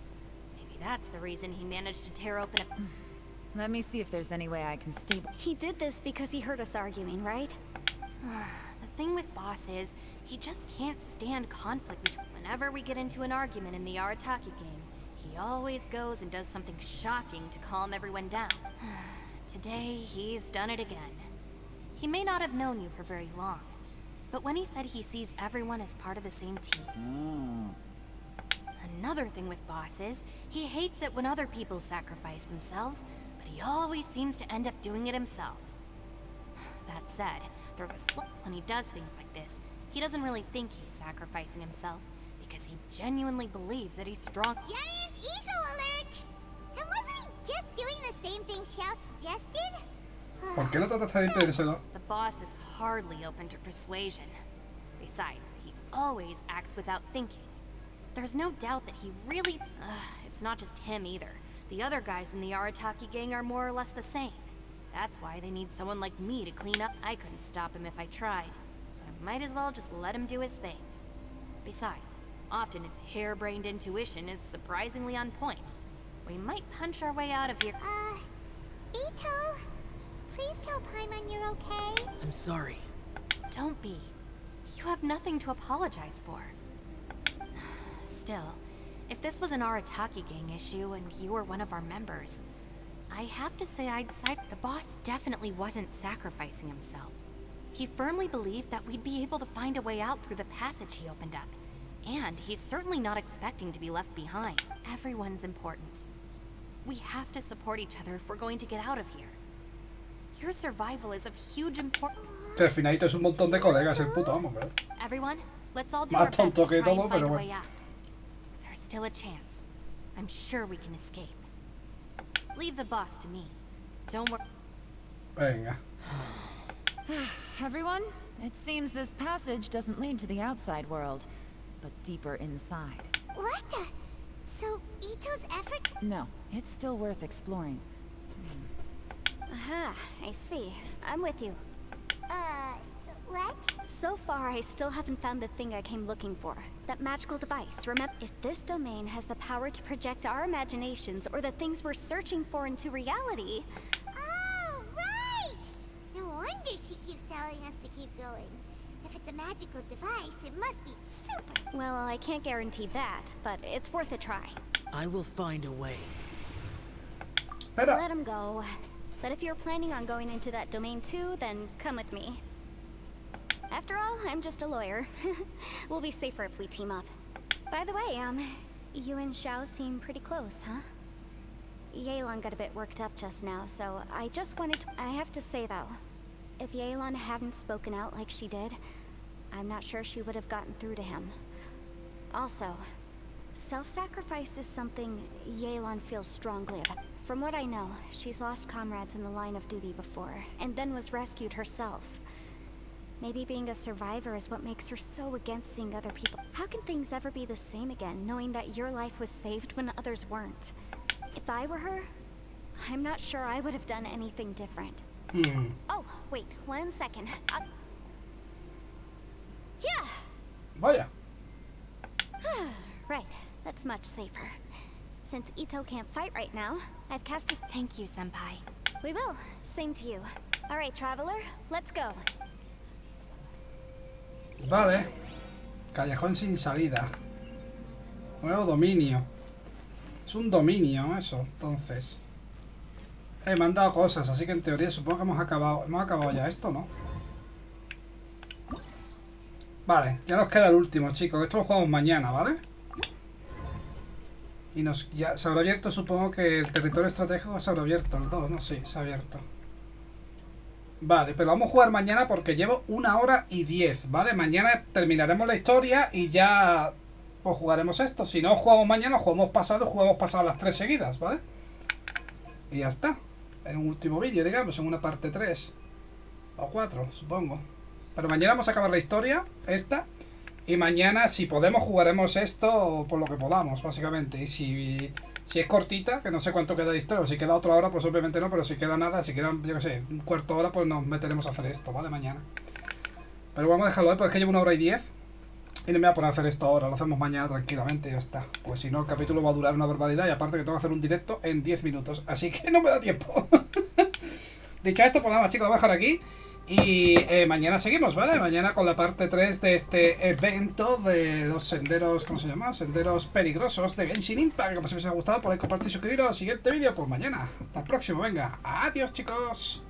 Maybe that's the reason he managed to tear open a... Let me see if there's any way I can stable. He did this because he heard us arguing, right? The thing with boss is, he just can't stand conflict. Whenever we get into an argument in the Arataki game, he always goes and does something shocking to calm everyone down. Today, he's done it again. He may not have known you for very long, but when he said he sees everyone as part of the same team... Another thing with boss is, he hates it when other people sacrifice themselves, but he always seems to end up doing it himself. That said, there's a slip when he does things like this. He doesn't really think he's sacrificing himself, because he genuinely believes that he's strong. Giant ego alert! And wasn't he just doing the same thing Xiao suggested? ¿Por qué no trataste de impedírselo? The boss is hardly open to persuasion. Besides, he always acts without thinking. There's no doubt that he really... it's not just him either. The other guys in the Arataki gang are more or less the same. That's why they need someone like me to clean up. I couldn't stop him if I tried, so I might as well just let him do his thing. Besides, often his harebrained intuition is surprisingly on point. We might punch our way out of here. Ito, please tell Paimon you're okay. I'm sorry. Don't be. You have nothing to apologize for. Still, if this was an Arataki gang issue and you were one of our members, I have to say I'd side. The boss definitely wasn't sacrificing himself. He firmly believed that we'd be able to find a way out through the passage he opened up. And he's certainly not expecting to be left behind. Everyone's important. We have to support each other if we're going to get out of here. Your survival is of huge importance. Al final Ito es un montón de colegas, el puto amo, pero... Everyone, let's all do Más our best to tonto que try and todo, find pero a bueno. way out. There's still a chance. I'm sure we can escape. Leave the boss to me. Don't worry. Venga. Everyone, it seems this passage doesn't lead to the outside world, but deeper inside. What the? So, Ito's effort? No, it's still worth exploring. Aha, I see. I'm with you. What? So far, I still haven't found the thing I came looking for. That magical device, remember? If this domain has the power to project our imaginations or the things we're searching for into reality... Oh, right! No wonder she keeps telling us to keep going. If it's a magical device, it must be super. Well, I can't guarantee that, but it's worth a try. I will find a way. Let him go. But if you're planning on going into that domain too, then come with me. After all, I'm just a lawyer. We'll be safer if we team up. By the way, you and Xiao seem pretty close, huh? Yelan got a bit worked up just now, so I just wanted to... I have to say though, if Yelan hadn't spoken out like she did, I'm not sure she would have gotten through to him. Also, self-sacrifice is something Yelan feels strongly about. From what I know, she's lost comrades in the line of duty before, and then was rescued herself. Maybe being a survivor is what makes her so against seeing other people. How can things ever be the same again, knowing that your life was saved when others weren't? If I were her, I'm not sure I would have done anything different. Oh, wait, 1 second. Yeah! Vaya. Right, that's much safer. Since Ito can't fight right now, I've cast his... Thank you, Senpai. We will. Same to you. Alright, traveler, let's go. Vale. Callejón sin salida. Nuevo dominio. Es un dominio eso, entonces. Me han dado cosas, así que en teoría supongo que hemos acabado ya esto, ¿no? Vale, ya nos queda el último, chicos. Esto lo jugamos mañana, ¿vale? Y ya se habrá abierto, supongo que el territorio estratégico se habrá abierto, el 2, ¿no? Sí, se ha abierto. Vale, pero vamos a jugar mañana porque llevo 1 hora y 10, ¿vale? Mañana terminaremos la historia y ya pues jugaremos esto. Si no jugamos mañana, jugamos pasado las 3 seguidas, ¿vale? Y ya está. En un último vídeo, digamos, en una parte 3 o 4, supongo. Pero mañana vamos a acabar la historia, esta. Y mañana, si podemos, jugaremos esto por lo que podamos, básicamente. Y si es cortita, que no sé cuánto queda de historia, si queda otra hora, pues obviamente no, pero si queda nada, si queda, yo qué sé, un cuarto de hora, pues nos meteremos a hacer esto, ¿vale? Mañana. Pero vamos a dejarlo, porque es que llevo 1 hora y 10. Y no me voy a poner a hacer esto ahora, lo hacemos mañana tranquilamente y ya está. Pues si no, el capítulo va a durar una barbaridad y aparte que tengo que hacer un directo en 10 minutos. Así que no me da tiempo. Dicho esto, pues nada, chicos, lo voy a dejar aquí. Y mañana seguimos, ¿vale? Mañana con la parte 3 de este evento de los senderos, ¿cómo se llama? Senderos peligrosos de Genshin Impact. Como si os ha gustado, podéis compartir y suscribiros al siguiente vídeo. Pues mañana. Hasta el próximo, venga. Adiós, chicos.